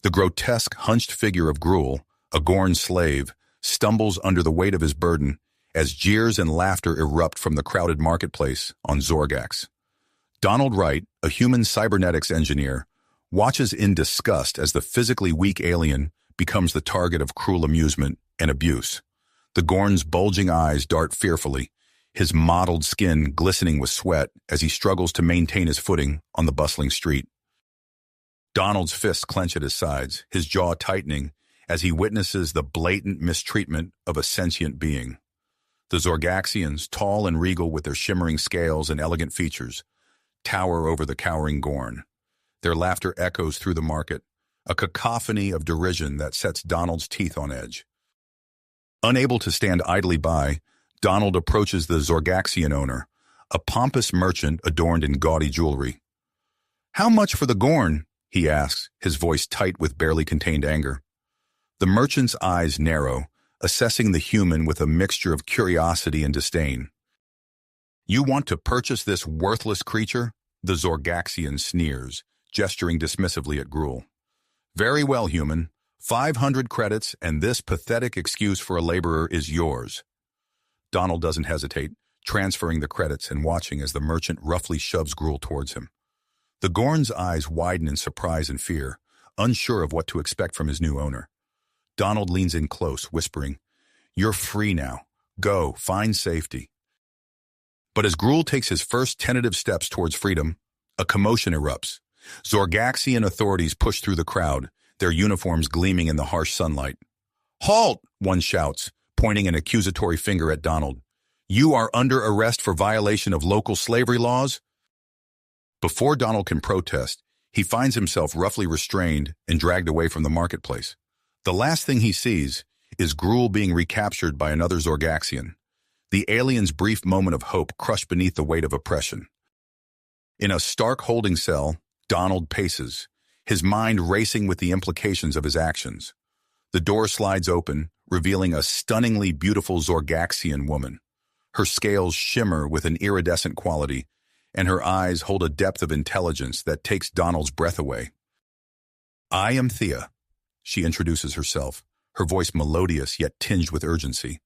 The grotesque, hunched figure of Gruel, a Gorn slave, stumbles under the weight of his burden as jeers and laughter erupt from the crowded marketplace on Zorgax. Donald Wright, a human cybernetics engineer, watches in disgust as the physically weak alien becomes the target of cruel amusement and abuse. The Gorn's bulging eyes dart fearfully, his mottled skin glistening with sweat as he struggles to maintain his footing on the bustling street. Donald's fists clench at his sides, his jaw tightening as he witnesses the blatant mistreatment of a sentient being. The Zorgaxians, tall and regal with their shimmering scales and elegant features, tower over the cowering Gorn. Their laughter echoes through the market, a cacophony of derision that sets Donald's teeth on edge. Unable to stand idly by, Donald approaches the Zorgaxian owner, a pompous merchant adorned in gaudy jewelry. "How much for the Gorn?" he asks, his voice tight with barely contained anger. The merchant's eyes narrow, assessing the human with a mixture of curiosity and disdain. "You want to purchase this worthless creature?" The Zorgaxian sneers, gesturing dismissively at Gruel. "Very well, human. 500 credits, and this pathetic excuse for a laborer is yours." Donald doesn't hesitate, transferring the credits and watching as the merchant roughly shoves Gruel towards him. The Gorn's eyes widen in surprise and fear, unsure of what to expect from his new owner. Donald leans in close, whispering, "You're free now. Go, find safety." But as Gruel takes his first tentative steps towards freedom, a commotion erupts. Zorgaxian authorities push through the crowd, their uniforms gleaming in the harsh sunlight. "Halt!" one shouts, pointing an accusatory finger at Donald. "You are under arrest for violation of local slavery laws." Before Donald can protest, he finds himself roughly restrained and dragged away from the marketplace. The last thing he sees is Gruel being recaptured by another Zorgaxian, the alien's brief moment of hope crushed beneath the weight of oppression. In a stark holding cell, Donald paces, his mind racing with the implications of his actions. The door slides open, revealing a stunningly beautiful Zorgaxian woman. Her scales shimmer with an iridescent quality, and her eyes hold a depth of intelligence that takes Donald's breath away. "I am Thea," she introduces herself, her voice melodious yet tinged with urgency.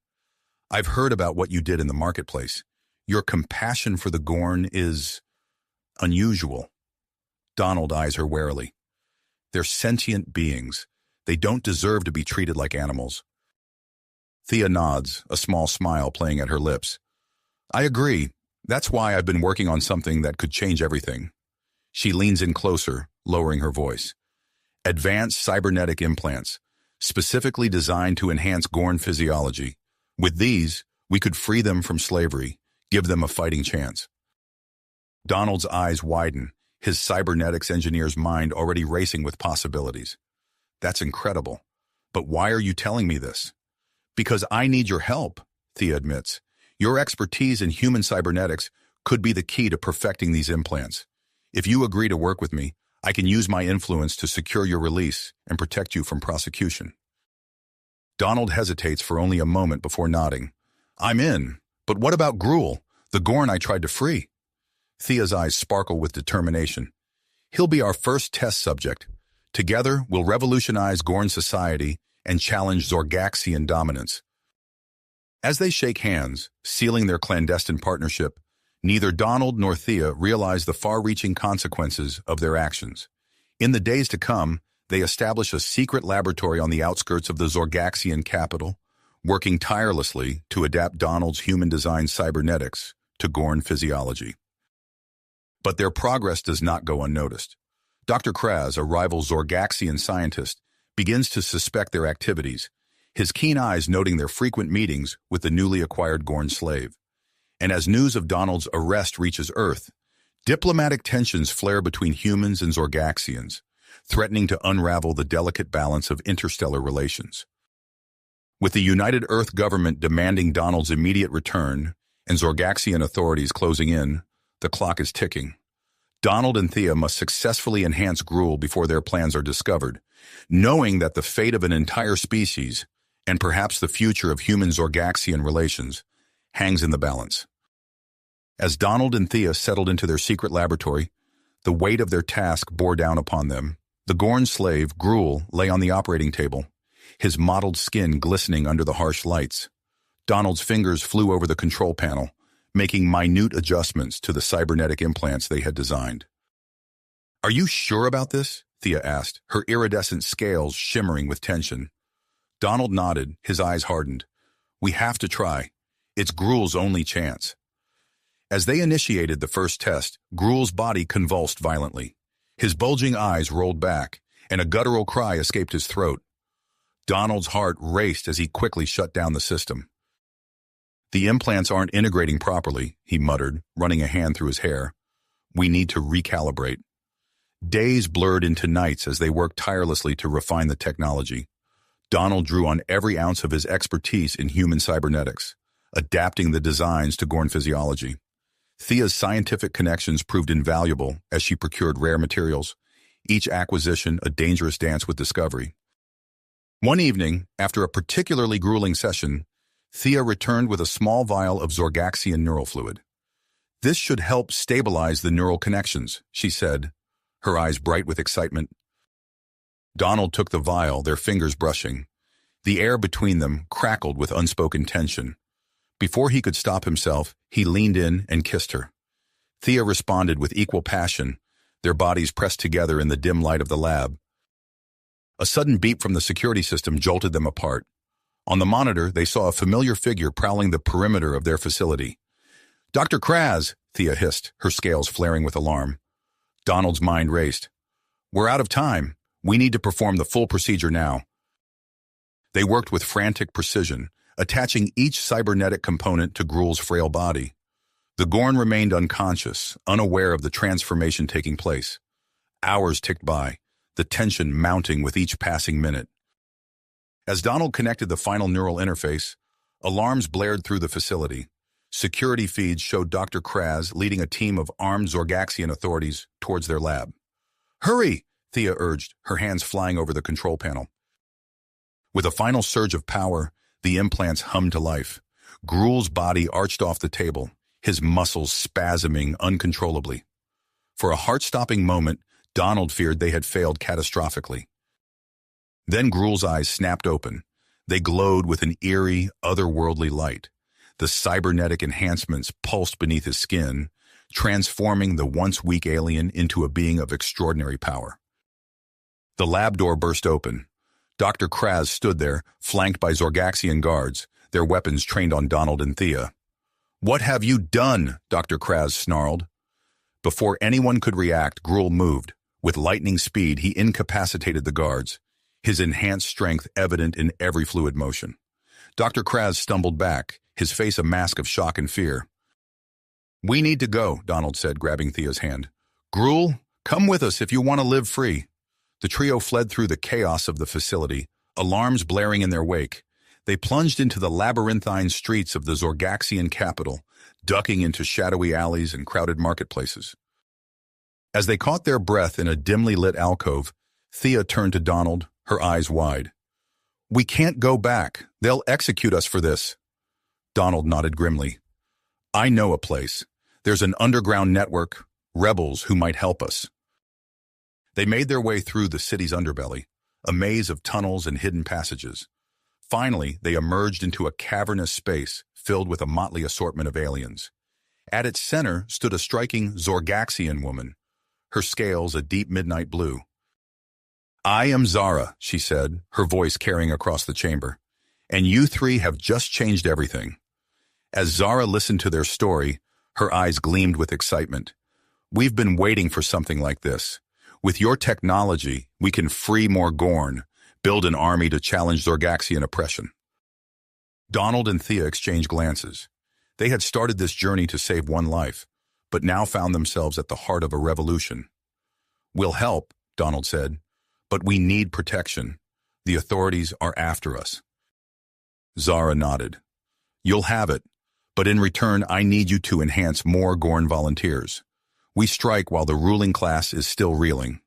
"I've heard about what you did in the marketplace. Your compassion for the Gorn is unusual." Donald eyes her warily. "They're sentient beings. They don't deserve to be treated like animals." Thea nods, a small smile playing at her lips. "I agree. That's why I've been working on something that could change everything." She leans in closer, lowering her voice. "Advanced cybernetic implants, specifically designed to enhance Gorn physiology. With these, we could free them from slavery, give them a fighting chance." Donald's eyes widen, his cybernetics engineer's mind already racing with possibilities. "That's incredible. But why are you telling me this?" "Because I need your help," Thea admits. "Your expertise in human cybernetics could be the key to perfecting these implants. If you agree to work with me, I can use my influence to secure your release and protect you from prosecution." Donald hesitates for only a moment before nodding. "I'm in. But what about Gruel, the Gorn I tried to free?" Thea's eyes sparkle with determination. "He'll be our first test subject. Together, we'll revolutionize Gorn society and challenge Zorgaxian dominance." As they shake hands, sealing their clandestine partnership, neither Donald nor Thea realize the far-reaching consequences of their actions. In the days to come, they establish a secret laboratory on the outskirts of the Zorgaxian capital, working tirelessly to adapt Donald's human-designed cybernetics to Gorn physiology. But their progress does not go unnoticed. Dr. Kraz, a rival Zorgaxian scientist, begins to suspect their activities, his keen eyes noting their frequent meetings with the newly acquired Gorn slave. And as news of Donald's arrest reaches Earth, diplomatic tensions flare between humans and Zorgaxians, threatening to unravel the delicate balance of interstellar relations. With the United Earth government demanding Donald's immediate return and Zorgaxian authorities closing in, the clock is ticking. Donald and Thea must successfully enhance Gruel before their plans are discovered, knowing that the fate of an entire species, and perhaps the future of human-Zorgaxian relations, hangs in the balance. As Donald and Thea settled into their secret laboratory, the weight of their task bore down upon them, The Gorn slave, Gruel, lay on the operating table, his mottled skin glistening under the harsh lights. Donald's fingers flew over the control panel, making minute adjustments to the cybernetic implants they had designed. "Are you sure about this?" Thea asked, her iridescent scales shimmering with tension. Donald nodded, his eyes hardened. "We have to try. It's Gruel's only chance." As they initiated the first test, Gruel's body convulsed violently. His bulging eyes rolled back, and a guttural cry escaped his throat. Donald's heart raced as he quickly shut down the system. "The implants aren't integrating properly," he muttered, running a hand through his hair. "We need to recalibrate." Days blurred into nights as they worked tirelessly to refine the technology. Donald drew on every ounce of his expertise in human cybernetics, adapting the designs to Gorn physiology. Thea's scientific connections proved invaluable as she procured rare materials, each acquisition a dangerous dance with discovery. One evening, after a particularly grueling session, Thea returned with a small vial of Zorgaxian neural fluid. "This should help stabilize the neural connections," she said, her eyes bright with excitement. Donald took the vial, their fingers brushing. The air between them crackled with unspoken tension. Before he could stop himself, he leaned in and kissed her. Thea responded with equal passion, their bodies pressed together in the dim light of the lab. A sudden beep from the security system jolted them apart. On the monitor, they saw a familiar figure prowling the perimeter of their facility. "Dr. Kraz," Thea hissed, her scales flaring with alarm. Donald's mind raced. "We're out of time. We need to perform the full procedure now." They worked with frantic precision, attaching each cybernetic component to Gruel's frail body. The Gorn remained unconscious, unaware of the transformation taking place. Hours ticked by, the tension mounting with each passing minute. As Donald connected the final neural interface, alarms blared through the facility. Security feeds showed Dr. Kraz leading a team of armed Zorgaxian authorities towards their lab. "Hurry!" Thea urged, her hands flying over the control panel. With a final surge of power, the implants hummed to life. Gruel's body arched off the table, his muscles spasming uncontrollably. For a heart-stopping moment, Donald feared they had failed catastrophically. Then Gruel's eyes snapped open. They glowed with an eerie, otherworldly light. The cybernetic enhancements pulsed beneath his skin, transforming the once weak alien into a being of extraordinary power. The lab door burst open. Dr. Kraz stood there, flanked by Zorgaxian guards, their weapons trained on Donald and Thea. "What have you done?" Dr. Kraz snarled. Before anyone could react, Gruel moved. With lightning speed, he incapacitated the guards, his enhanced strength evident in every fluid motion. Dr. Kraz stumbled back, his face a mask of shock and fear. "We need to go," Donald said, grabbing Thea's hand. "Gruel, come with us if you want to live free." The trio fled through the chaos of the facility, alarms blaring in their wake. They plunged into the labyrinthine streets of the Zorgaxian capital, ducking into shadowy alleys and crowded marketplaces. As they caught their breath in a dimly lit alcove, Thea turned to Donald, her eyes wide. "We can't go back. They'll execute us for this." Donald nodded grimly. "I know a place. There's an underground network, rebels who might help us." They made their way through the city's underbelly, a maze of tunnels and hidden passages. Finally, they emerged into a cavernous space filled with a motley assortment of aliens. At its center stood a striking Zorgaxian woman, her scales a deep midnight blue. "I am Zara," she said, her voice carrying across the chamber, "and you three have just changed everything." As Zara listened to their story, her eyes gleamed with excitement. "We've been waiting for something like this. With your technology, we can free more Gorn, build an army to challenge Zorgaxian oppression." Donald and Thea exchanged glances. They had started this journey to save one life, but now found themselves at the heart of a revolution. "We'll help," Donald said, "but we need protection. The authorities are after us." Zara nodded. "You'll have it, but in return I need you to enhance more Gorn volunteers. We strike while the ruling class is still reeling."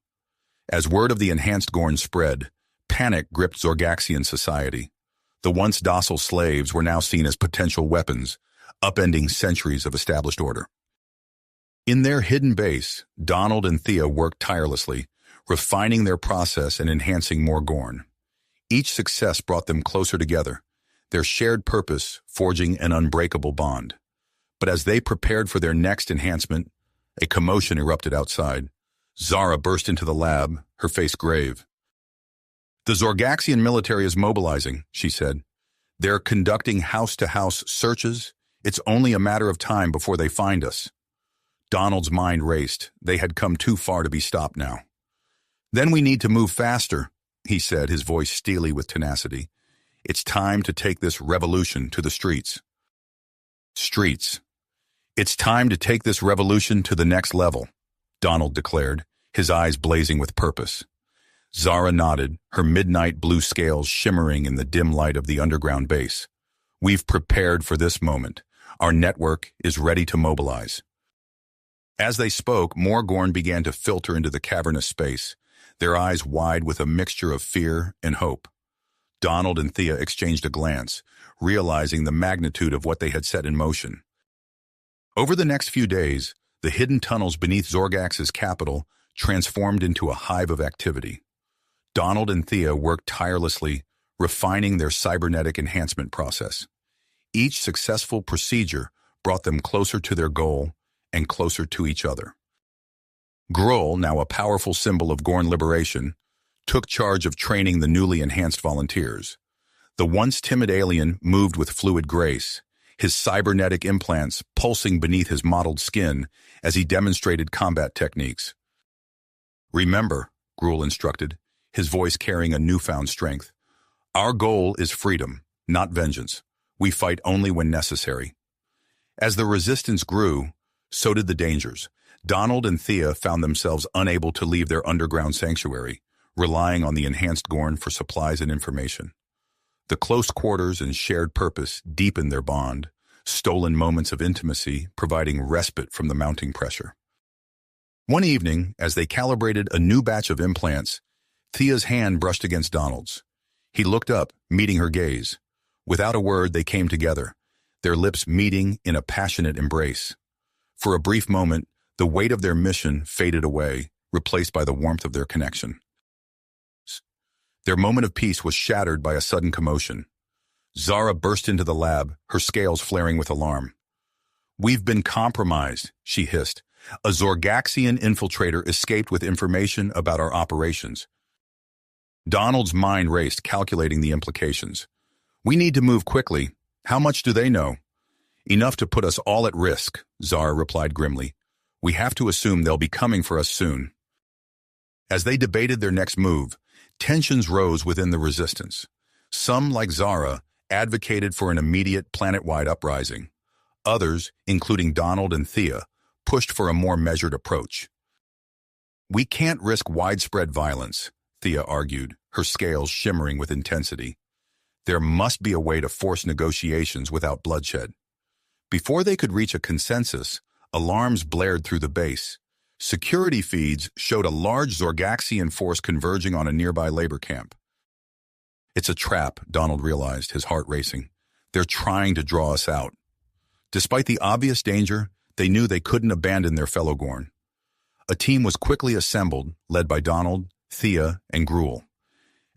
As word of the enhanced Gorn spread, panic gripped Zorgaxian society. The once docile slaves were now seen as potential weapons, upending centuries of established order. In their hidden base, Donald and Thea worked tirelessly, refining their process and enhancing more Gorn. Each success brought them closer together, their shared purpose forging an unbreakable bond. But as they prepared for their next enhancement, a commotion erupted outside. Zara burst into the lab, her face grave. "The Zorgaxian military is mobilizing," she said. "They're conducting house-to-house searches. It's only a matter of time before they find us." Donald's mind raced. They had come too far to be stopped now. "Then we need to move faster," he said, his voice steely with tenacity. "It's time to take this revolution to the streets." Streets. "It's time to take this revolution to the next level," Donald declared, his eyes blazing with purpose. Zara nodded, her midnight blue scales shimmering in the dim light of the underground base. "We've prepared for this moment. Our network is ready to mobilize." As they spoke, more Gorn began to filter into the cavernous space, their eyes wide with a mixture of fear and hope. Donald and Thea exchanged a glance, realizing the magnitude of what they had set in motion. Over the next few days, the hidden tunnels beneath Zorgax's capital transformed into a hive of activity. Donald and Thea worked tirelessly, refining their cybernetic enhancement process. Each successful procedure brought them closer to their goal and closer to each other. Gruul, now a powerful symbol of Gorn liberation, took charge of training the newly enhanced volunteers. The once timid alien moved with fluid grace, his cybernetic implants pulsing beneath his mottled skin as he demonstrated combat techniques. "Remember," Gruul instructed, his voice carrying a newfound strength, "our goal is freedom, not vengeance. We fight only when necessary." As the resistance grew, so did the dangers. Donald and Thea found themselves unable to leave their underground sanctuary, relying on the enhanced Gorn for supplies and information. The close quarters and shared purpose deepened their bond, stolen moments of intimacy providing respite from the mounting pressure. One evening, as they calibrated a new batch of implants, Thea's hand brushed against Donald's. He looked up, meeting her gaze. Without a word, they came together, their lips meeting in a passionate embrace. For a brief moment, the weight of their mission faded away, replaced by the warmth of their connection. Their moment of peace was shattered by a sudden commotion. Zara burst into the lab, her scales flaring with alarm. "We've been compromised," she hissed. "A Zorgaxian infiltrator escaped with information about our operations." Donald's mind raced, calculating the implications. "We need to move quickly. How much do they know?" "Enough to put us all at risk," Zara replied grimly. "We have to assume they'll be coming for us soon." As they debated their next move, tensions rose within the resistance. Some, like Zara, advocated for an immediate planet-wide uprising. Others, including Donald and Thea, pushed for a more measured approach. "We can't risk widespread violence," Thea argued, her scales shimmering with intensity. "There must be a way to force negotiations without bloodshed." Before they could reach a consensus, alarms blared through the base. Security feeds showed a large Zorgaxian force converging on a nearby labor camp. "It's a trap," Donald realized, his heart racing. "They're trying to draw us out." Despite the obvious danger, they knew they couldn't abandon their fellow Gorn. A team was quickly assembled, led by Donald, Thea, and Gruul.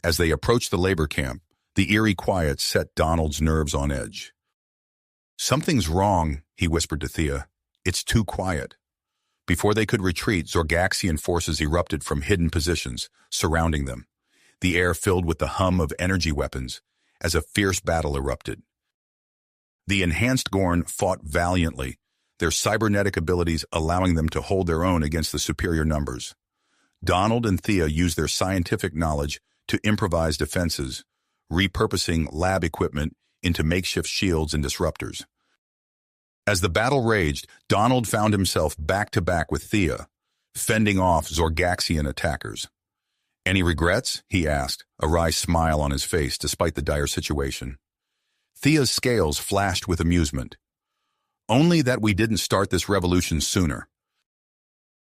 As they approached the labor camp, the eerie quiet set Donald's nerves on edge. "Something's wrong," he whispered to Thea. "It's too quiet." Before they could retreat, Zorgaxian forces erupted from hidden positions, surrounding them. The air filled with the hum of energy weapons, as a fierce battle erupted. The enhanced Gorn fought valiantly, their cybernetic abilities allowing them to hold their own against the superior numbers. Donald and Thea used their scientific knowledge to improvise defenses, repurposing lab equipment into makeshift shields and disruptors. As the battle raged, Donald found himself back-to-back with Thea, fending off Zorgaxian attackers. "Any regrets?" he asked, a wry smile on his face despite the dire situation. Thea's scales flashed with amusement. "Only that we didn't start this revolution sooner."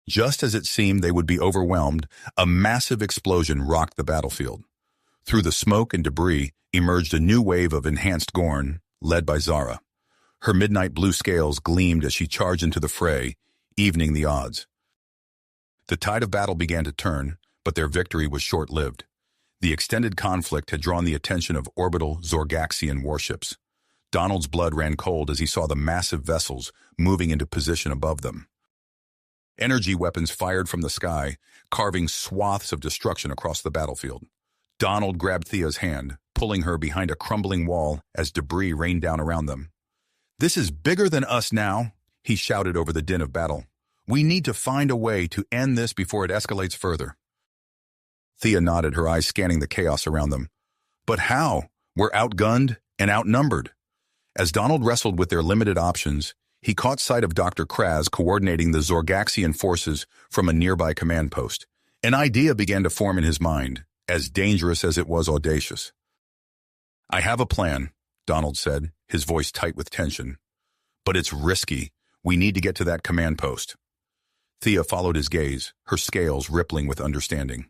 Just as it seemed they would be overwhelmed, a massive explosion rocked the battlefield. Through the smoke and debris emerged a new wave of enhanced Gorn, led by Zara. Her midnight blue scales gleamed as she charged into the fray, evening the odds. The tide of battle began to turn, but their victory was short-lived. The extended conflict had drawn the attention of orbital Zorgaxian warships. Donald's blood ran cold as he saw the massive vessels moving into position above them. Energy weapons fired from the sky, carving swaths of destruction across the battlefield. Donald grabbed Thea's hand, pulling her behind a crumbling wall as debris rained down around them. "This is bigger than us now," he shouted over the din of battle. "We need to find a way to end this before it escalates further." Thea nodded, her eyes scanning the chaos around them. "But how? We're outgunned and outnumbered." As Donald wrestled with their limited options, he caught sight of Dr. Kraz coordinating the Zorgaxian forces from a nearby command post. An idea began to form in his mind, as dangerous as it was audacious. "I have a plan," Donald said, his voice tight with tension. "But it's risky. We need to get to that command post." Thea followed his gaze, her scales rippling with understanding.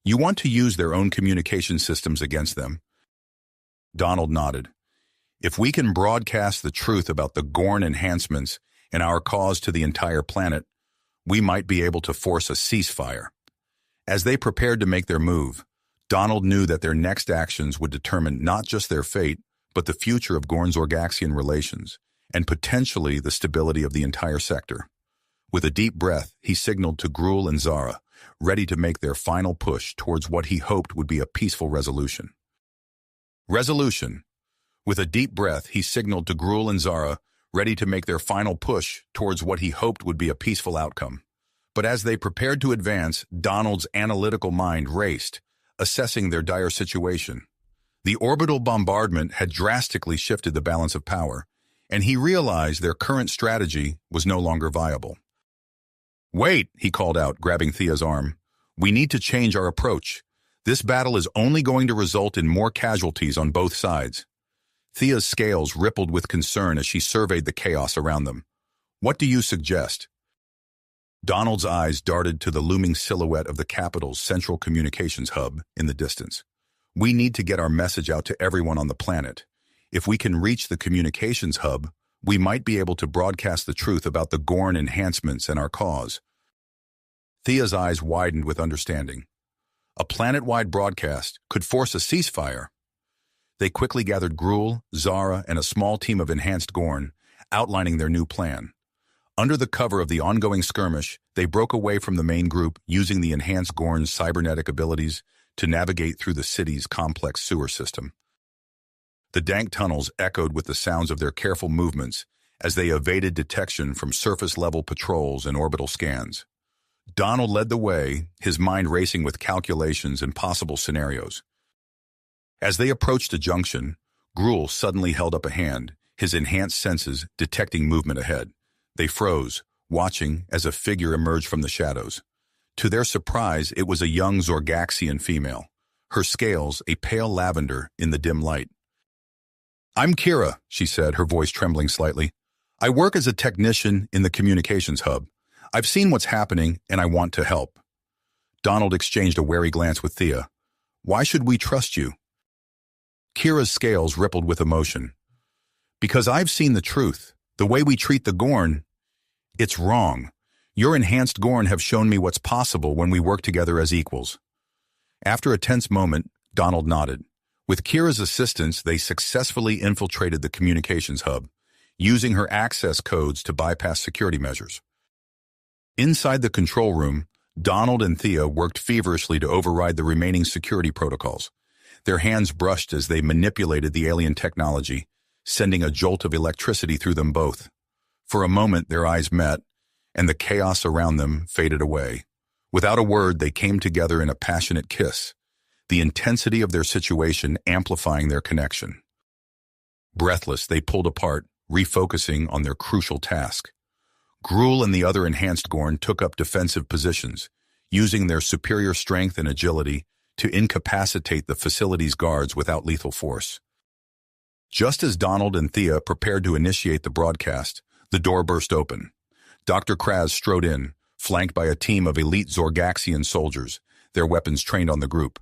"You want to use their own communication systems against them?" Donald nodded. "If we can broadcast the truth about the Gorn enhancements and our cause to the entire planet, we might be able to force a ceasefire." As they prepared to make their move, Donald knew that their next actions would determine not just their fate, but the future of Gorn-Zorgaxian relations, and potentially the stability of the entire sector. With a deep breath, he signaled to Gruul and Zara, ready to make their final push towards what he hoped would be a peaceful resolution. Resolution. With a deep breath, he signaled to Gruul and Zara, ready to make their final push towards what he hoped would be a peaceful outcome. But as they prepared to advance, Donald's analytical mind raced, assessing their dire situation. The orbital bombardment had drastically shifted the balance of power, and he realized their current strategy was no longer viable. "Wait," he called out, grabbing Thea's arm. "We need to change our approach. This battle is only going to result in more casualties on both sides." Thea's scales rippled with concern as she surveyed the chaos around them. "What do you suggest?" Donald's eyes darted to the looming silhouette of the capital's central communications hub in the distance. "We need to get our message out to everyone on the planet. If we can reach the communications hub, we might be able to broadcast the truth about the Gorn enhancements and our cause." Thea's eyes widened with understanding. A planet-wide broadcast could force a ceasefire. They quickly gathered Gruul, Zara, and a small team of enhanced Gorn, outlining their new plan. Under the cover of the ongoing skirmish, they broke away from the main group, using the enhanced Gorn's cybernetic abilities to navigate through the city's complex sewer system. The dank tunnels echoed with the sounds of their careful movements as they evaded detection from surface-level patrols and orbital scans. Donald led the way, his mind racing with calculations and possible scenarios. As they approached a junction, Gruul suddenly held up a hand, his enhanced senses detecting movement ahead. They froze, watching as a figure emerged from the shadows. To their surprise, it was a young Zorgaxian female, her scales a pale lavender in the dim light. "I'm Kira," she said, her voice trembling slightly. "I work as a technician in the communications hub. I've seen what's happening, and I want to help." Donald exchanged a wary glance with Thea. "Why should we trust you?" Kira's scales rippled with emotion. "Because I've seen the truth. The way we treat the Gorn, it's wrong. Your enhanced Gorn have shown me what's possible when we work together as equals." After a tense moment, Donald nodded. With Kira's assistance, they successfully infiltrated the communications hub, using her access codes to bypass security measures. Inside the control room, Donald and Thea worked feverishly to override the remaining security protocols. Their hands brushed as they manipulated the alien technology, sending a jolt of electricity through them both. For a moment, their eyes met, and the chaos around them faded away. Without a word, they came together in a passionate kiss, the intensity of their situation amplifying their connection. Breathless, they pulled apart, refocusing on their crucial task. Gruul and the other enhanced Gorn took up defensive positions, using their superior strength and agility to incapacitate the facility's guards without lethal force. Just as Donald and Thea prepared to initiate the broadcast, the door burst open. Dr. Kraz strode in, flanked by a team of elite Zorgaxian soldiers, their weapons trained on the group.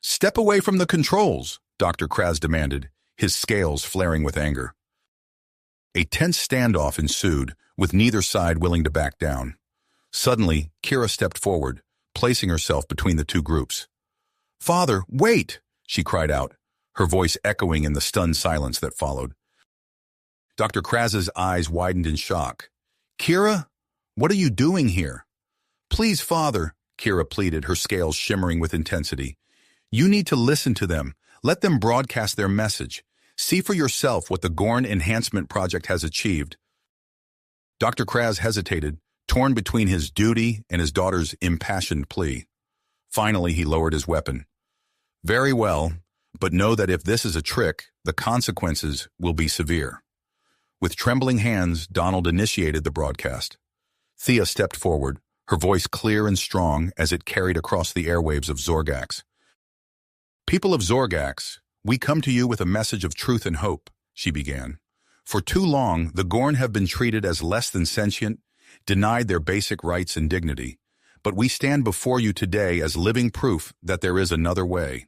"Step away from the controls," Dr. Kraz demanded, his scales flaring with anger. A tense standoff ensued, with neither side willing to back down. Suddenly, Kira stepped forward, placing herself between the two groups. "Father, wait!" she cried out, her voice echoing in the stunned silence that followed. Dr. Kraz's eyes widened in shock. "Kira, what are you doing here?" "Please, Father," Kira pleaded, her scales shimmering with intensity. "You need to listen to them. Let them broadcast their message. See for yourself what the Gorn Enhancement Project has achieved." Dr. Kraz hesitated, torn between his duty and his daughter's impassioned plea. Finally, he lowered his weapon. "Very well, but know that if this is a trick, the consequences will be severe." With trembling hands, Donald initiated the broadcast. Thea stepped forward, her voice clear and strong as it carried across the airwaves of Zorgax. "People of Zorgax, we come to you with a message of truth and hope," she began. "For too long, the Gorn have been treated as less than sentient, denied their basic rights and dignity. But we stand before you today as living proof that there is another way."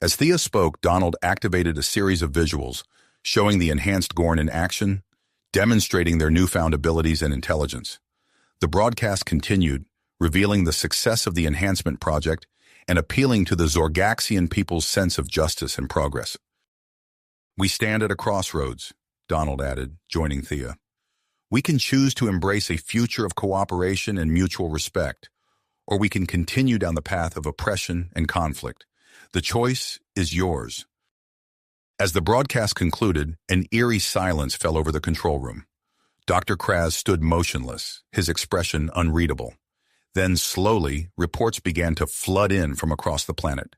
As Thea spoke, Donald activated a series of visuals, showing the enhanced Gorn in action, demonstrating their newfound abilities and intelligence. The broadcast continued, revealing the success of the enhancement project and appealing to the Zorgaxian people's sense of justice and progress. "We stand at a crossroads," Donald added, joining Thea. "We can choose to embrace a future of cooperation and mutual respect, or we can continue down the path of oppression and conflict. The choice is yours." As the broadcast concluded, an eerie silence fell over the control room. Dr. Kraz stood motionless, his expression unreadable. Then, slowly, reports began to flood in from across the planet.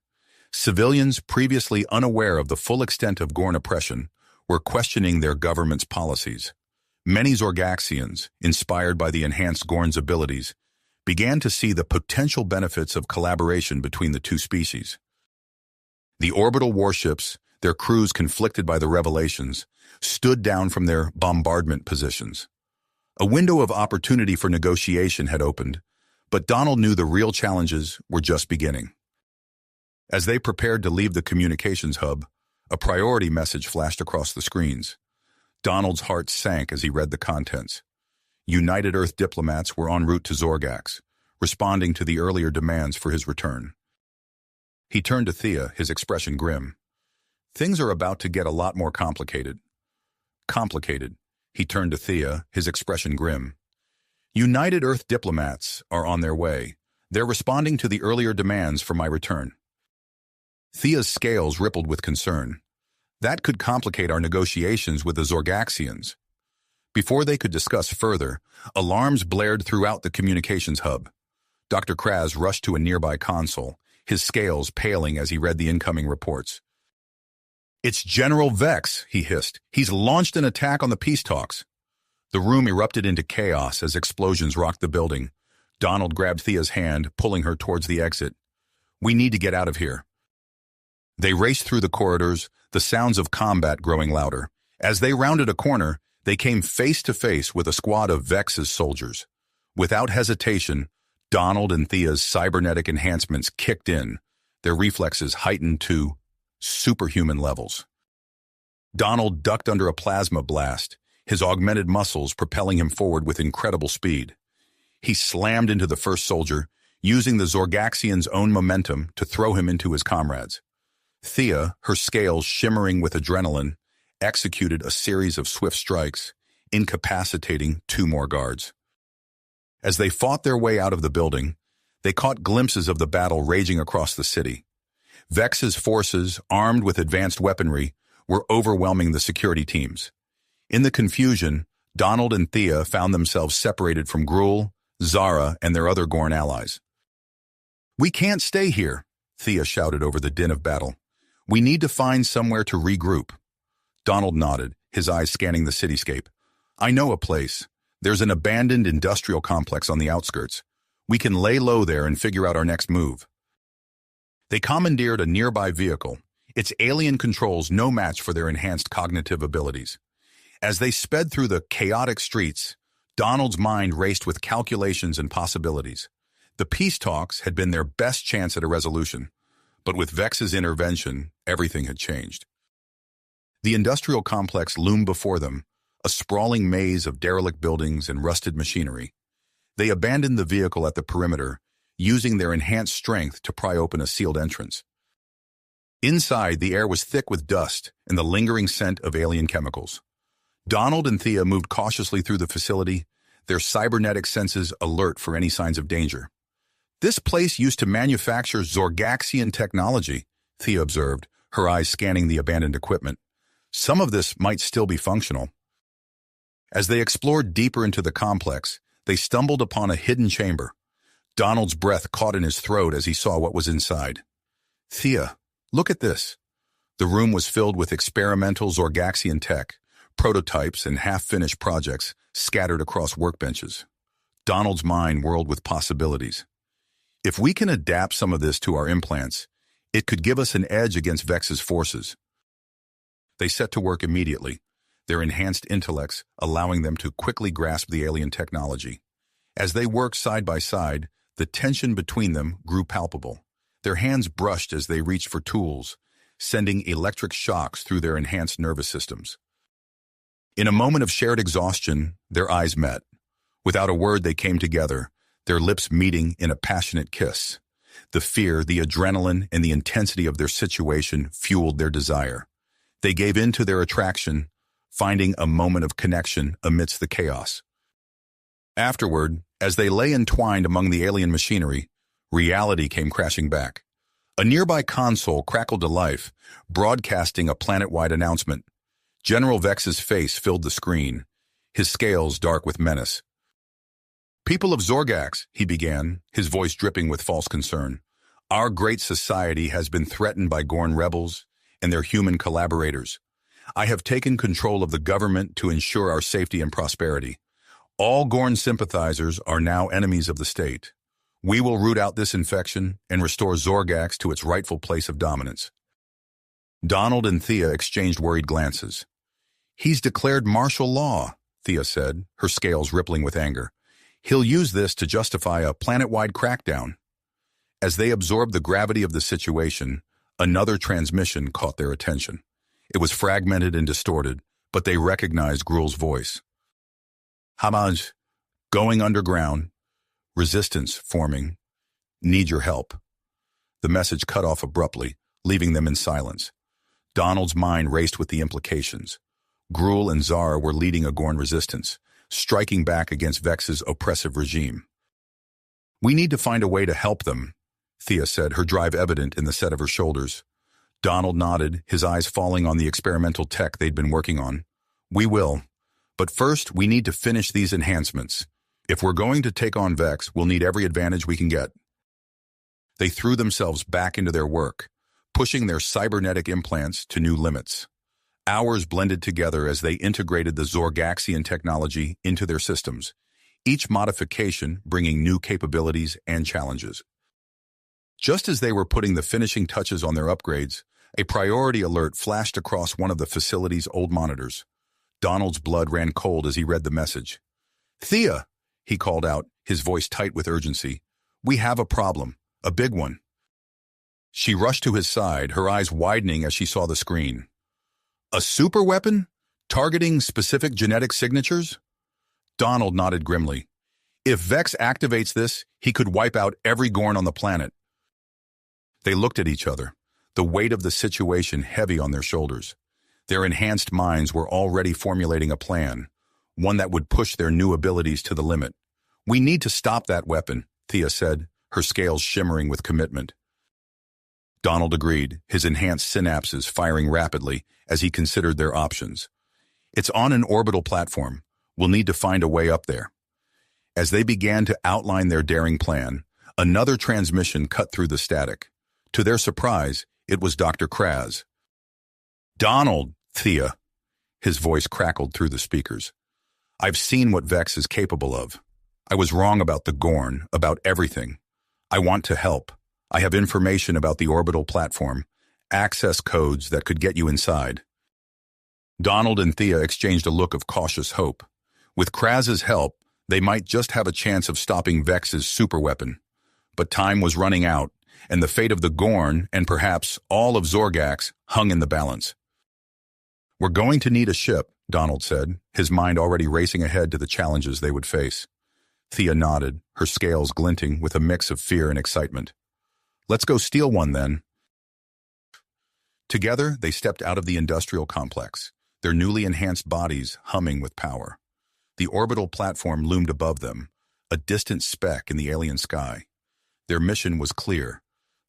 Civilians previously unaware of the full extent of Gorn oppression were questioning their government's policies. Many Zorgaxians, inspired by the enhanced Gorn's abilities, began to see the potential benefits of collaboration between the two species. The orbital warships, their crews conflicted by the revelations, stood down from their bombardment positions. A window of opportunity for negotiation had opened, but Donald knew the real challenges were just beginning. As they prepared to leave the communications hub, a priority message flashed across the screens. Donald's heart sank as he read the contents. United Earth diplomats were en route to Zorgax, responding to the earlier demands for his return. He turned to Thea, his expression grim. "Things are about to get a lot more complicated." "Complicated," he turned to Thea, his expression grim. "United Earth diplomats are on their way. They're responding to the earlier demands for my return." Thea's scales rippled with concern. That could complicate our negotiations with the Zorgaxians. Before they could discuss further, alarms blared throughout the communications hub. Dr. Kraz rushed to a nearby console, his scales paling as he read the incoming reports. "It's General Vex," he hissed. "He's launched an attack on the peace talks." The room erupted into chaos as explosions rocked the building. Donald grabbed Thea's hand, pulling her towards the exit. "We need to get out of here." They raced through the corridors, the sounds of combat growing louder. As they rounded a corner, they came face to face with a squad of Vex's soldiers. Without hesitation, Donald and Thea's cybernetic enhancements kicked in, their reflexes heightened to superhuman levels. Donald ducked under a plasma blast, his augmented muscles propelling him forward with incredible speed. He slammed into the first soldier, using the Zorgaxian's own momentum to throw him into his comrades. Thea, her scales shimmering with adrenaline, executed a series of swift strikes, incapacitating two more guards. As they fought their way out of the building, they caught glimpses of the battle raging across the city. Vex's forces, armed with advanced weaponry, were overwhelming the security teams. In the confusion, Donald and Thea found themselves separated from Gruul, Zara, and their other Gorn allies. "We can't stay here," Thea shouted over the din of battle. "We need to find somewhere to regroup." Donald nodded, his eyes scanning the cityscape. "I know a place. There's an abandoned industrial complex on the outskirts. We can lay low there and figure out our next move." They commandeered a nearby vehicle, its alien controls no match for their enhanced cognitive abilities. As they sped through the chaotic streets, Donald's mind raced with calculations and possibilities. The peace talks had been their best chance at a resolution, but with Vex's intervention, everything had changed. The industrial complex loomed before them, a sprawling maze of derelict buildings and rusted machinery. They abandoned the vehicle at the perimeter, using their enhanced strength to pry open a sealed entrance. Inside, the air was thick with dust and the lingering scent of alien chemicals. Donald and Thea moved cautiously through the facility, their cybernetic senses alert for any signs of danger. "This place used to manufacture Zorgaxian technology," Thea observed, her eyes scanning the abandoned equipment. "Some of this might still be functional." As they explored deeper into the complex, they stumbled upon a hidden chamber. Donald's breath caught in his throat as he saw what was inside. "Thea, look at this." The room was filled with experimental Zorgaxian tech, prototypes and half-finished projects scattered across workbenches. Donald's mind whirled with possibilities. "If we can adapt some of this to our implants, it could give us an edge against Vex's forces." They set to work immediately, their enhanced intellects allowing them to quickly grasp the alien technology. As they worked side by side, the tension between them grew palpable. Their hands brushed as they reached for tools, sending electric shocks through their enhanced nervous systems. In a moment of shared exhaustion, their eyes met. Without a word, they came together, their lips meeting in a passionate kiss. The fear, the adrenaline, and the intensity of their situation fueled their desire. They gave in to their attraction, finding a moment of connection amidst the chaos. Afterward, as they lay entwined among the alien machinery, reality came crashing back. A nearby console crackled to life, broadcasting a planet-wide announcement. General Vex's face filled the screen, his scales dark with menace. "People of Zorgax," he began, his voice dripping with false concern. "Our great society has been threatened by Gorn rebels and their human collaborators. I have taken control of the government to ensure our safety and prosperity. All Gorn sympathizers are now enemies of the state. We will root out this infection and restore Zorgax to its rightful place of dominance." Donald and Thea exchanged worried glances. "He's declared martial law," Thea said, her scales rippling with anger. "He'll use this to justify a planet-wide crackdown." As they absorbed the gravity of the situation, another transmission caught their attention. It was fragmented and distorted, but they recognized Gruel's voice. "Hamaj, going underground. Resistance forming. Need your help." The message cut off abruptly, leaving them in silence. Donald's mind raced with the implications. Gruel and Zara were leading a Gorn resistance, striking back against Vex's oppressive regime. "We need to find a way to help them," Thea said, her drive evident in the set of her shoulders. Donald nodded, his eyes falling on the experimental tech they'd been working on. "We will. But first, we need to finish these enhancements. If we're going to take on Vex, we'll need every advantage we can get." They threw themselves back into their work, pushing their cybernetic implants to new limits. Hours blended together as they integrated the Zorgaxian technology into their systems, each modification bringing new capabilities and challenges. Just as they were putting the finishing touches on their upgrades, a priority alert flashed across one of the facility's old monitors. Donald's blood ran cold as he read the message. "Thea," he called out, his voice tight with urgency. "We have a problem, a big one." She rushed to his side, her eyes widening as she saw the screen. "A superweapon? Targeting specific genetic signatures?" Donald nodded grimly. "If Vex activates this, he could wipe out every Gorn on the planet." They looked at each other, the weight of the situation heavy on their shoulders. Their enhanced minds were already formulating a plan, one that would push their new abilities to the limit. "We need to stop that weapon," Thea said, her scales shimmering with commitment. Donald agreed, his enhanced synapses firing rapidly as he considered their options. "It's on an orbital platform. We'll need to find a way up there." As they began to outline their daring plan, another transmission cut through the static. To their surprise, it was Dr. Kraz. "Donald, Thea," his voice crackled through the speakers. "I've seen what Vex is capable of. I was wrong about the Gorn, about everything. I want to help. I have information about the orbital platform, access codes that could get you inside." Donald and Thea exchanged a look of cautious hope. With Kraz's help, they might just have a chance of stopping Vex's superweapon. But time was running out, and the fate of the Gorn, and perhaps all of Zorgax, hung in the balance. "We're going to need a ship," Donald said, his mind already racing ahead to the challenges they would face. Thea nodded, her scales glinting with a mix of fear and excitement. Let's go steal one, then. Together, they stepped out of the industrial complex, their newly enhanced bodies humming with power. The orbital platform loomed above them, a distant speck in the alien sky. Their mission was clear,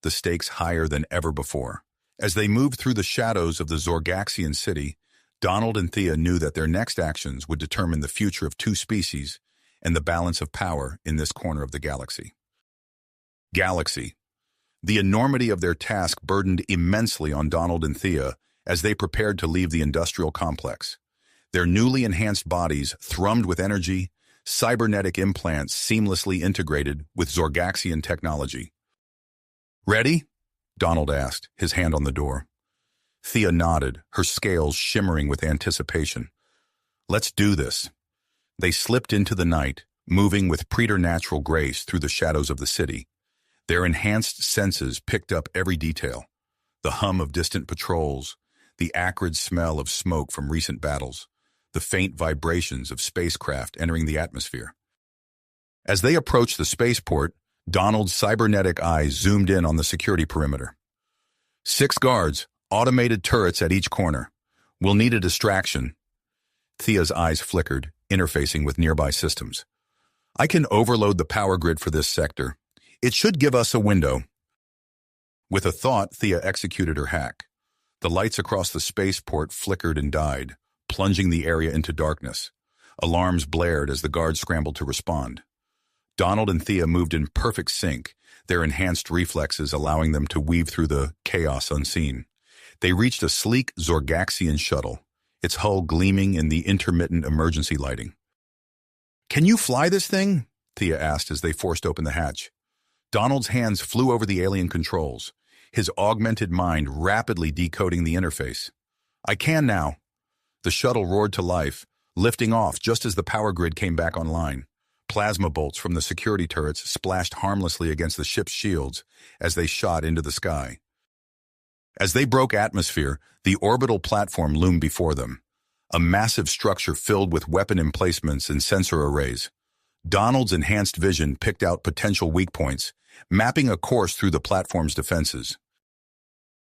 the stakes higher than ever before. As they moved through the shadows of the Zorgaxian city, Donald and Thea knew that their next actions would determine the future of two species and the balance of power in this corner of the galaxy. Galaxy. The enormity of their task burdened immensely on Donald and Thea as they prepared to leave the industrial complex. Their newly enhanced bodies thrummed with energy, cybernetic implants seamlessly integrated with Zorgaxian technology. "Ready?" Donald asked, his hand on the door. Thea nodded, her scales shimmering with anticipation. "Let's do this." They slipped into the night, moving with preternatural grace through the shadows of the city. Their enhanced senses picked up every detail: the hum of distant patrols, the acrid smell of smoke from recent battles, the faint vibrations of spacecraft entering the atmosphere. As they approached the spaceport, Donald's cybernetic eyes zoomed in on the security perimeter. 6 guards, automated turrets at each corner. We'll need a distraction. Thea's eyes flickered, interfacing with nearby systems. I can overload the power grid for this sector. It should give us a window. With a thought, Thea executed her hack. The lights across the spaceport flickered and died, plunging the area into darkness. Alarms blared as the guards scrambled to respond. Donald and Thea moved in perfect sync, their enhanced reflexes allowing them to weave through the chaos unseen. They reached a sleek Zorgaxian shuttle, its hull gleaming in the intermittent emergency lighting. "Can you fly this thing?" Thea asked as they forced open the hatch. Donald's hands flew over the alien controls, his augmented mind rapidly decoding the interface. "I can now." The shuttle roared to life, lifting off just as the power grid came back online. Plasma bolts from the security turrets splashed harmlessly against the ship's shields as they shot into the sky. As they broke atmosphere, the orbital platform loomed before them, a massive structure filled with weapon emplacements and sensor arrays. Donald's enhanced vision picked out potential weak points, mapping a course through the platform's defenses.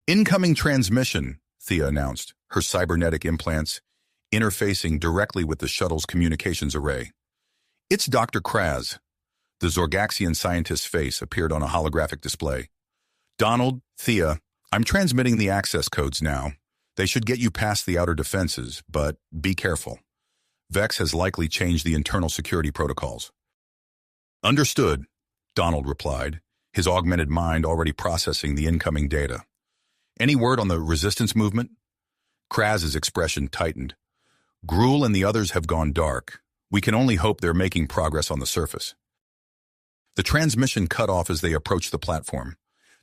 "Incoming transmission," Thea announced, her cybernetic implants interfacing directly with the shuttle's communications array. "It's Dr. Kraz." The Zorgaxian scientist's face appeared on a holographic display. "Donald, Thea, I'm transmitting the access codes now. They should get you past the outer defenses, but be careful. Vex has likely changed the internal security protocols." "Understood," Donald replied, his augmented mind already processing the incoming data. "Any word on the resistance movement?" Kraz's expression tightened. "Gruel and the others have gone dark. We can only hope they're making progress on the surface." The transmission cut off as they approached the platform.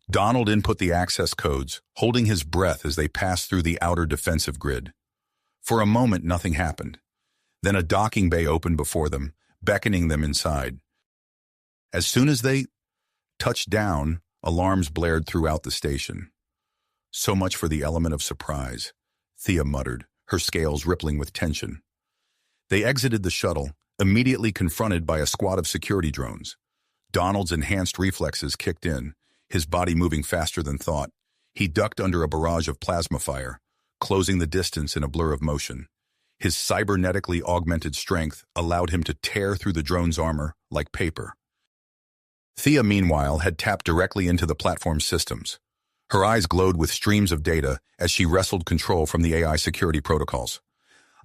Donald input the access codes, holding his breath as they passed through the outer defensive grid. For a moment, nothing happened. Then a docking bay opened before them, beckoning them inside. As soon as they touched down, alarms blared throughout the station. "So much for the element of surprise," Thea muttered, her scales rippling with tension. They exited the shuttle, immediately confronted by a squad of security drones. Donald's enhanced reflexes kicked in, his body moving faster than thought. He ducked under a barrage of plasma fire, closing the distance in a blur of motion. His cybernetically augmented strength allowed him to tear through the drone's armor like paper. Thea, meanwhile, had tapped directly into the platform's systems. Her eyes glowed with streams of data as she wrestled control from the AI security protocols.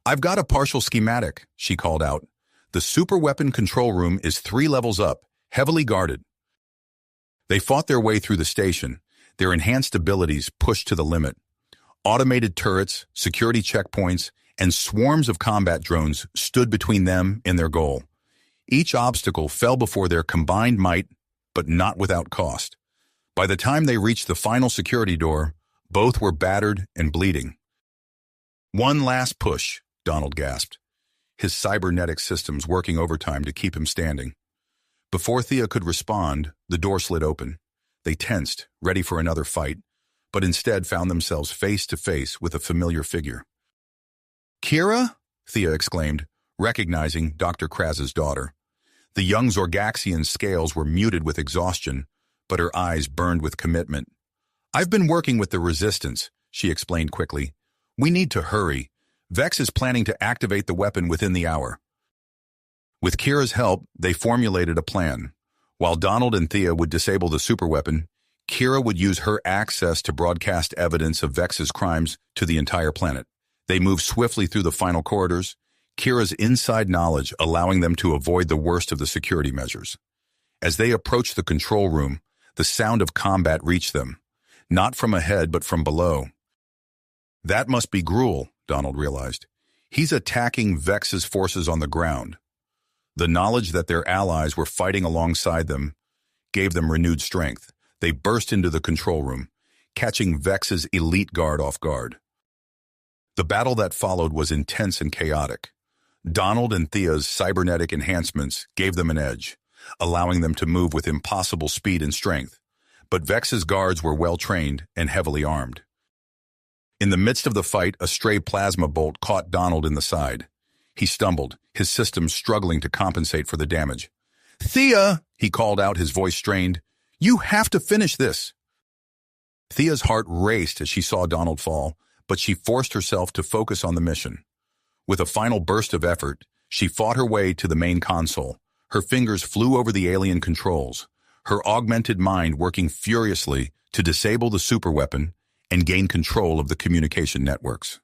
"I've got a partial schematic," she called out. "The superweapon control room is 3 levels up, heavily guarded." They fought their way through the station, their enhanced abilities pushed to the limit. Automated turrets, security checkpoints, and swarms of combat drones stood between them and their goal. Each obstacle fell before their combined might, but not without cost. By the time they reached the final security door, both were battered and bleeding. "One last push," Donald gasped, his cybernetic systems working overtime to keep him standing. Before Thea could respond, the door slid open. They tensed, ready for another fight, but instead found themselves face to face with a familiar figure. "Kira?" Thea exclaimed, recognizing Dr. Kraz's daughter. The young Zorgaxian's scales were muted with exhaustion, but her eyes burned with commitment. "I've been working with the Resistance," she explained quickly. "We need to hurry. Vex is planning to activate the weapon within the hour." With Kira's help, they formulated a plan. While Donald and Thea would disable the superweapon, Kira would use her access to broadcast evidence of Vex's crimes to the entire planet. They moved swiftly through the final corridors, Kira's inside knowledge allowing them to avoid the worst of the security measures. As they approached the control room, the sound of combat reached them, not from ahead but from below. That must be Gruul, Donald realized. He's attacking Vex's forces on the ground. The knowledge that their allies were fighting alongside them gave them renewed strength. They burst into the control room, catching Vex's elite guard off guard. The battle that followed was intense and chaotic. Donald and Thea's cybernetic enhancements gave them an edge, allowing them to move with impossible speed and strength. But Vex's guards were well-trained and heavily armed. In the midst of the fight, a stray plasma bolt caught Donald in the side. He stumbled, his systems struggling to compensate for the damage. "Thea!" he called out, his voice strained. "You have to finish this!" Thea's heart raced as she saw Donald fall, but she forced herself to focus on the mission. With a final burst of effort, she fought her way to the main console. Her fingers flew over the alien controls, her augmented mind working furiously to disable the superweapon and gain control of the communication networks.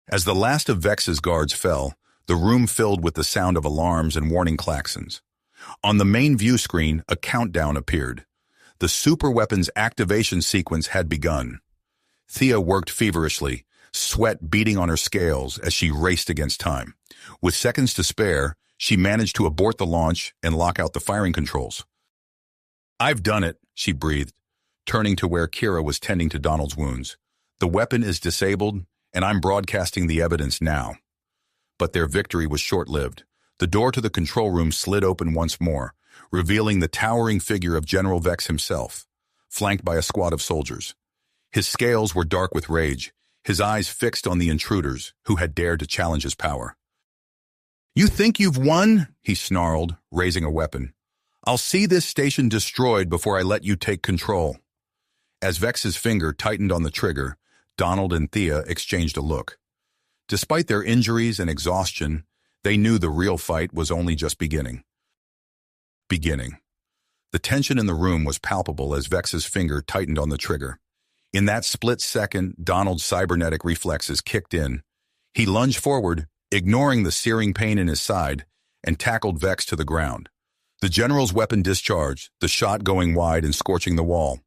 As the last of Vex's guards fell, the room filled with the sound of alarms and warning klaxons. On the main view screen, a countdown appeared. The superweapon's activation sequence had begun. Thea worked feverishly, sweat beading on her scales as she raced against time. With seconds to spare, she managed to abort the launch and lock out the firing controls. "I've done it," she breathed, turning to where Kira was tending to Donald's wounds. "The weapon is disabled, and I'm broadcasting the evidence now." But their victory was short-lived. The door to the control room slid open once more, revealing the towering figure of General Vex himself, flanked by a squad of soldiers. His scales were dark with rage, his eyes fixed on the intruders who had dared to challenge his power. "You think you've won?" he snarled, raising a weapon. "I'll see this station destroyed before I let you take control." As Vex's finger tightened on the trigger, Donald and Thea exchanged a look. Despite their injuries and exhaustion, they knew the real fight was only just beginning. The tension in the room was palpable as Vex's finger tightened on the trigger. In that split second, Donald's cybernetic reflexes kicked in. He lunged forward, ignoring the searing pain in his side, and tackled Vex to the ground. The general's weapon discharged, the shot going wide and scorching the wall.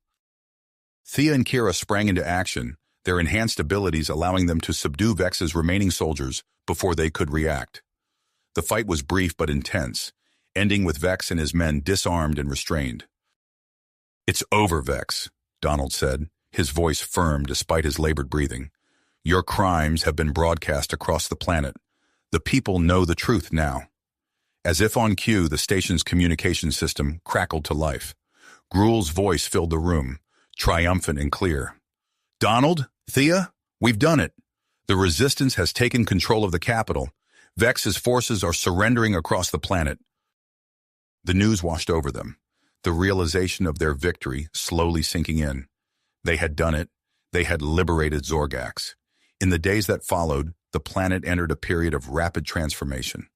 Thea and Kira sprang into action, their enhanced abilities allowing them to subdue Vex's remaining soldiers before they could react. The fight was brief but intense, ending with Vex and his men disarmed and restrained. "It's over, Vex," Donald said, his voice firm despite his labored breathing. "Your crimes have been broadcast across the planet. The people know the truth now." As if on cue, the station's communication system crackled to life. Gruul's voice filled the room, triumphant and clear. "Donald, Thea, we've done it. The Resistance has taken control of the capital. Vex's forces are surrendering across the planet." The news washed over them, the realization of their victory slowly sinking in. They had done it. They had liberated Zorgax. In the days that followed, the planet entered a period of rapid transformation.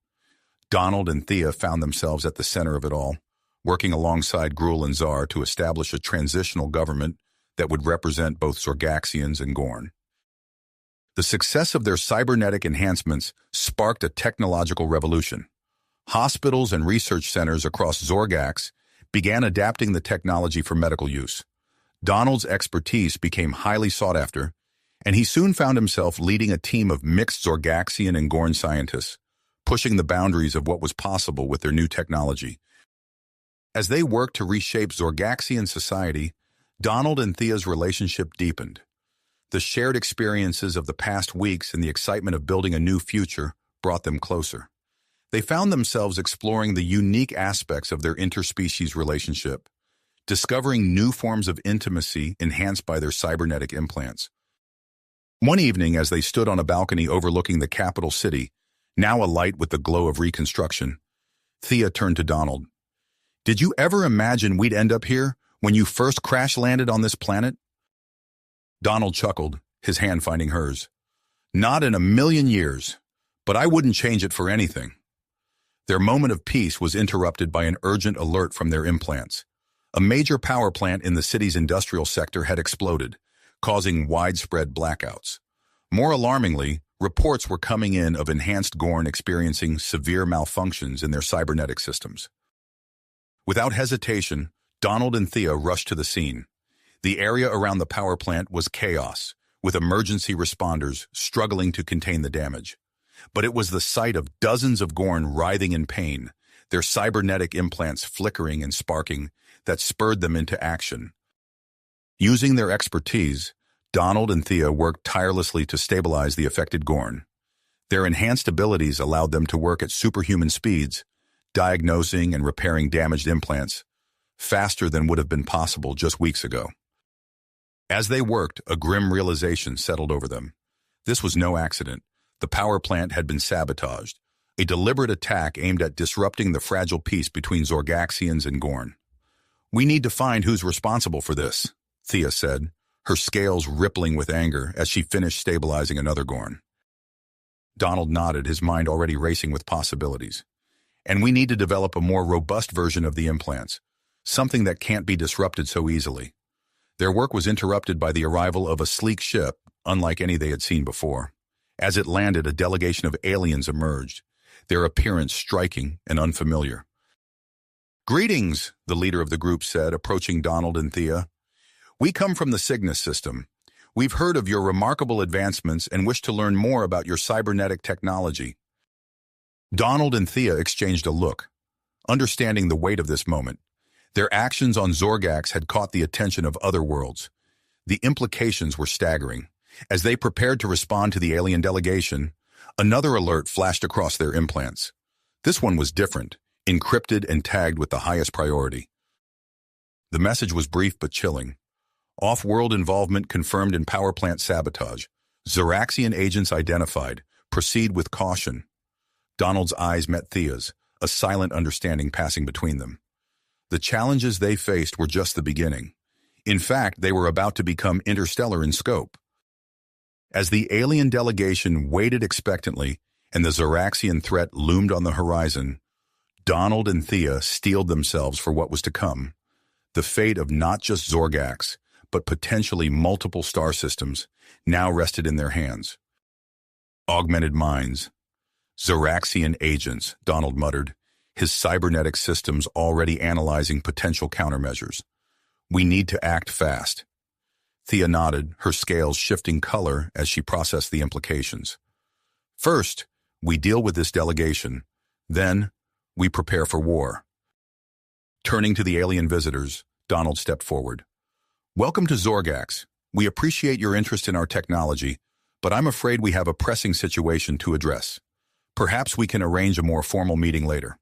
Donald and Thea found themselves at the center of it all, working alongside Gruul and Zar to establish a transitional government that would represent both Zorgaxians and Gorn. The success of their cybernetic enhancements sparked a technological revolution. Hospitals and research centers across Zorgax began adapting the technology for medical use. Donald's expertise became highly sought after, and he soon found himself leading a team of mixed Zorgaxian and Gorn scientists, pushing the boundaries of what was possible with their new technology. As they worked to reshape Zorgaxian society, Donald and Thea's relationship deepened. The shared experiences of the past weeks and the excitement of building a new future brought them closer. They found themselves exploring the unique aspects of their interspecies relationship, discovering new forms of intimacy enhanced by their cybernetic implants. One evening, as they stood on a balcony overlooking the capital city, now alight with the glow of reconstruction, Thea turned to Donald. Did you ever imagine we'd end up here when you first crash-landed on this planet? Donald chuckled, his hand finding hers. Not in a million years, but I wouldn't change it for anything. Their moment of peace was interrupted by an urgent alert from their implants. A major power plant in the city's industrial sector had exploded, causing widespread blackouts. More alarmingly, reports were coming in of enhanced Gorn experiencing severe malfunctions in their cybernetic systems. Without hesitation, Donald and Thea rushed to the scene. The area around the power plant was chaos, with emergency responders struggling to contain the damage. But it was the sight of dozens of Gorn writhing in pain, their cybernetic implants flickering and sparking, that spurred them into action. Using their expertise, Donald and Thea worked tirelessly to stabilize the affected Gorn. Their enhanced abilities allowed them to work at superhuman speeds, diagnosing and repairing damaged implants faster than would have been possible just weeks ago. As they worked, a grim realization settled over them. This was no accident. The power plant had been sabotaged, a deliberate attack aimed at disrupting the fragile peace between Zorgaxians and Gorn. We need to find who's responsible for this, Thea said, her scales rippling with anger as she finished stabilizing another Gorn. Donald nodded, his mind already racing with possibilities. And we need to develop a more robust version of the implants, something that can't be disrupted so easily. Their work was interrupted by the arrival of a sleek ship, unlike any they had seen before. As it landed, a delegation of aliens emerged, their appearance striking and unfamiliar. Greetings, the leader of the group said, approaching Donald and Thea. We come from the Cygnus system. We've heard of your remarkable advancements and wish to learn more about your cybernetic technology. Donald and Thea exchanged a look, understanding the weight of this moment. Their actions on Zorgax had caught the attention of other worlds. The implications were staggering. As they prepared to respond to the alien delegation, another alert flashed across their implants. This one was different, encrypted and tagged with the highest priority. The message was brief but chilling. Off-world involvement confirmed in power plant sabotage. Zoraxian agents identified. Proceed with caution. Donald's eyes met Thea's, a silent understanding passing between them. The challenges they faced were just the beginning. In fact, they were about to become interstellar in scope. As the alien delegation waited expectantly and the Zoraxian threat loomed on the horizon, Donald and Thea steeled themselves for what was to come. The fate of not just Zorgax, but potentially multiple star systems, now rested in their hands. Augmented minds. Zoraxian agents, Donald muttered, his cybernetic systems already analyzing potential countermeasures. We need to act fast. Thea nodded, her scales shifting color as she processed the implications. First, we deal with this delegation. Then, we prepare for war. Turning to the alien visitors, Donald stepped forward. Welcome to Zorgax. We appreciate your interest in our technology, but I'm afraid we have a pressing situation to address. Perhaps we can arrange a more formal meeting later.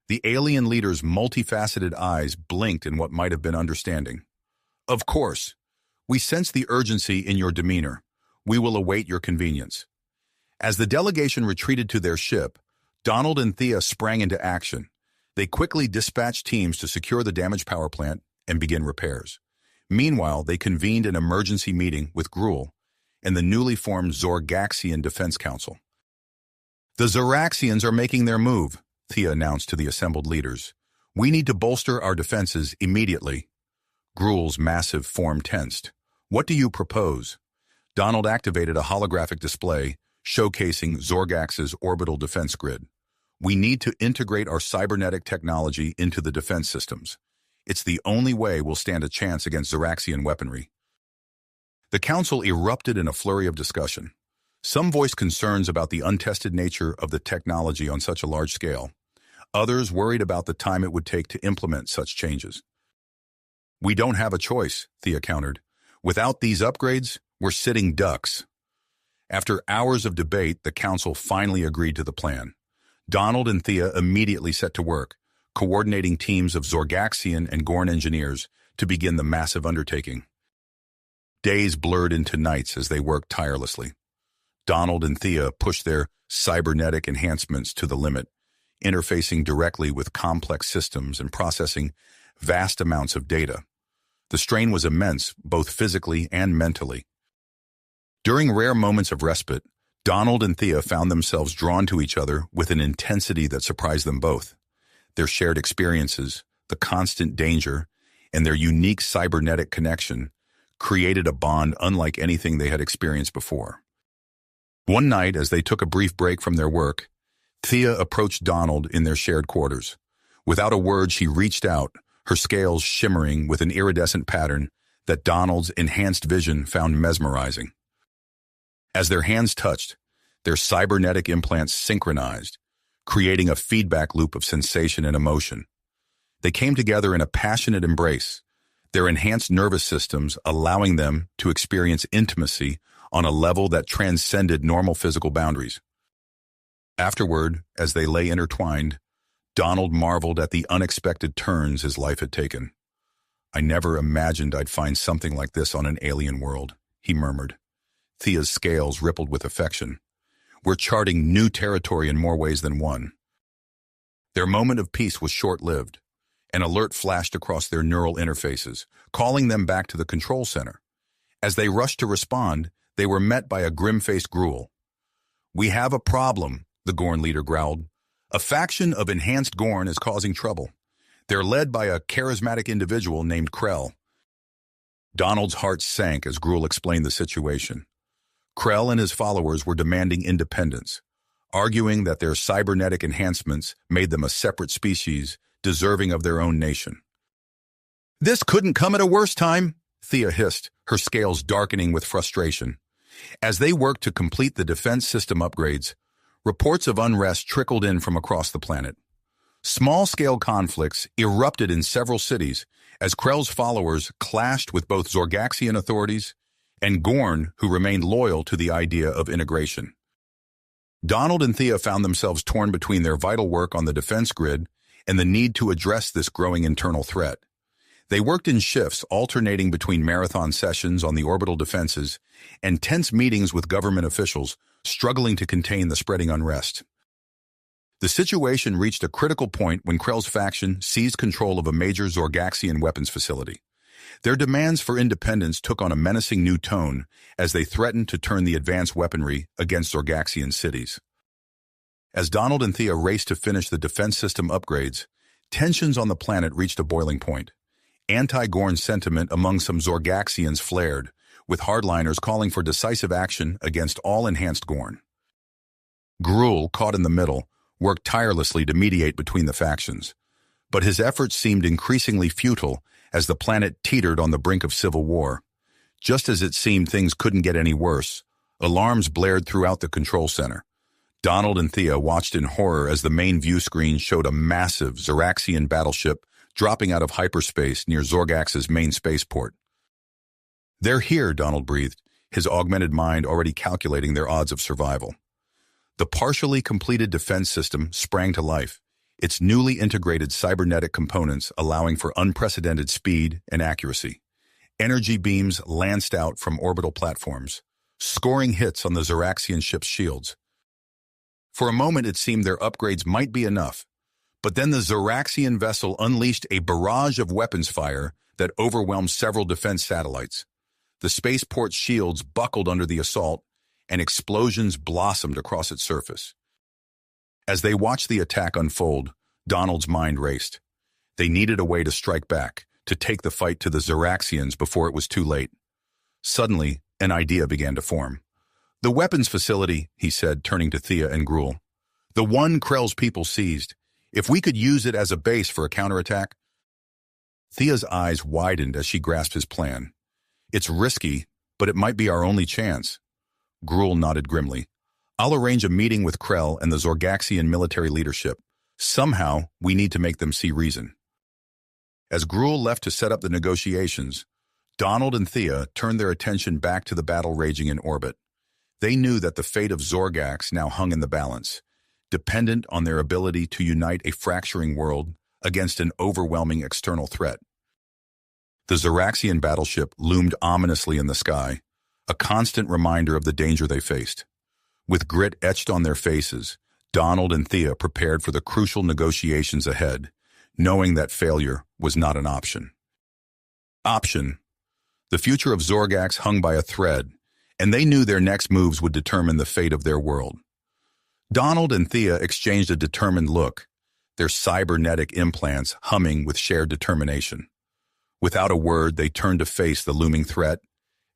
The alien leader's multifaceted eyes blinked in what might have been understanding. Of course. We sense the urgency in your demeanor. We will await your convenience. As the delegation retreated to their ship, Donald and Thea sprang into action. They quickly dispatched teams to secure the damaged power plant and begin repairs. Meanwhile, they convened an emergency meeting with Gruul and the newly formed Zorgaxian Defense Council. The Zoraxians are making their move, Thea announced to the assembled leaders. We need to bolster our defenses immediately. Gruul's massive form tensed. What do you propose? Donald activated a holographic display showcasing Zorgax's orbital defense grid. We need to integrate our cybernetic technology into the defense systems. It's the only way we'll stand a chance against Zoraxian weaponry. The council erupted in a flurry of discussion. Some voiced concerns about the untested nature of the technology on such a large scale. Others worried about the time it would take to implement such changes. We don't have a choice, Thea countered. Without these upgrades, we're sitting ducks. After hours of debate, the council finally agreed to the plan. Donald and Thea immediately set to work, coordinating teams of Zorgaxian and Gorn engineers to begin the massive undertaking. Days blurred into nights as they worked tirelessly. Donald and Thea pushed their cybernetic enhancements to the limit, interfacing directly with complex systems and processing vast amounts of data. The strain was immense, both physically and mentally. During rare moments of respite, Donald and Thea found themselves drawn to each other with an intensity that surprised them both. Their shared experiences, the constant danger, and their unique cybernetic connection created a bond unlike anything they had experienced before. One night, as they took a brief break from their work, Thea approached Donald in their shared quarters. Without a word, she reached out, her scales shimmering with an iridescent pattern that Donald's enhanced vision found mesmerizing. As their hands touched, their cybernetic implants synchronized, creating a feedback loop of sensation and emotion. They came together in a passionate embrace, their enhanced nervous systems allowing them to experience intimacy on a level that transcended normal physical boundaries. Afterward, as they lay intertwined, Donald marveled at the unexpected turns his life had taken. "I never imagined I'd find something like this on an alien world," he murmured. Thea's scales rippled with affection. "We're charting new territory in more ways than one." Their moment of peace was short-lived. An alert flashed across their neural interfaces, calling them back to the control center. As they rushed to respond, they were met by a grim-faced Gruul. "We have a problem," the Gorn leader growled. "A faction of enhanced Gorn is causing trouble. They're led by a charismatic individual named Krell." Donald's heart sank as Gruul explained the situation. Krell and his followers were demanding independence, arguing that their cybernetic enhancements made them a separate species deserving of their own nation. "This couldn't come at a worse time," Thea hissed, her scales darkening with frustration. As they worked to complete the defense system upgrades, reports of unrest trickled in from across the planet. Small-scale conflicts erupted in several cities as Krell's followers clashed with both Zorgaxian authorities and Gorn, who remained loyal to the idea of integration. Donald and Thea found themselves torn between their vital work on the defense grid and the need to address this growing internal threat. They worked in shifts, alternating between marathon sessions on the orbital defenses and tense meetings with government officials, struggling to contain the spreading unrest. The situation reached a critical point when Krell's faction seized control of a major Zorgaxian weapons facility. Their demands for independence took on a menacing new tone as they threatened to turn the advanced weaponry against Zorgaxian cities. As Donald and Thea raced to finish the defense system upgrades, tensions on the planet reached a boiling point. Anti-Gorn sentiment among some Zorgaxians flared, with hardliners calling for decisive action against all enhanced Gorn. Gruul, caught in the middle, worked tirelessly to mediate between the factions, but his efforts seemed increasingly futile as the planet teetered on the brink of civil war. Just as it seemed things couldn't get any worse, alarms blared throughout the control center. Donald and Thea watched in horror as the main view screen showed a massive Zoraxian battleship dropping out of hyperspace near Zorgax's main spaceport. "They're here," Donald breathed, his augmented mind already calculating their odds of survival. The partially completed defense system sprang to life, its newly integrated cybernetic components allowing for unprecedented speed and accuracy. Energy beams lanced out from orbital platforms, scoring hits on the Zoraxian ship's shields. For a moment it seemed their upgrades might be enough, but then the Zoraxian vessel unleashed a barrage of weapons fire that overwhelmed several defense satellites. The spaceport's shields buckled under the assault, and explosions blossomed across its surface. As they watched the attack unfold, Donald's mind raced. They needed a way to strike back, to take the fight to the Zoraxians before it was too late. Suddenly, an idea began to form. "The weapons facility," he said, turning to Thea and Gruul. "The one Krell's people seized. If we could use it as a base for a counterattack." Thea's eyes widened as she grasped his plan. "It's risky, but it might be our only chance." Gruul nodded grimly. "I'll arrange a meeting with Krell and the Zorgaxian military leadership. Somehow, we need to make them see reason." As Gruul left to set up the negotiations, Donald and Thea turned their attention back to the battle raging in orbit. They knew that the fate of Zorgax now hung in the balance, dependent on their ability to unite a fracturing world against an overwhelming external threat. The Zoraxian battleship loomed ominously in the sky, a constant reminder of the danger they faced. With grit etched on their faces, Donald and Thea prepared for the crucial negotiations ahead, knowing that failure was not an option. The future of Zorgax hung by a thread, and they knew their next moves would determine the fate of their world. Donald and Thea exchanged a determined look, their cybernetic implants humming with shared determination. Without a word, they turned to face the looming threat,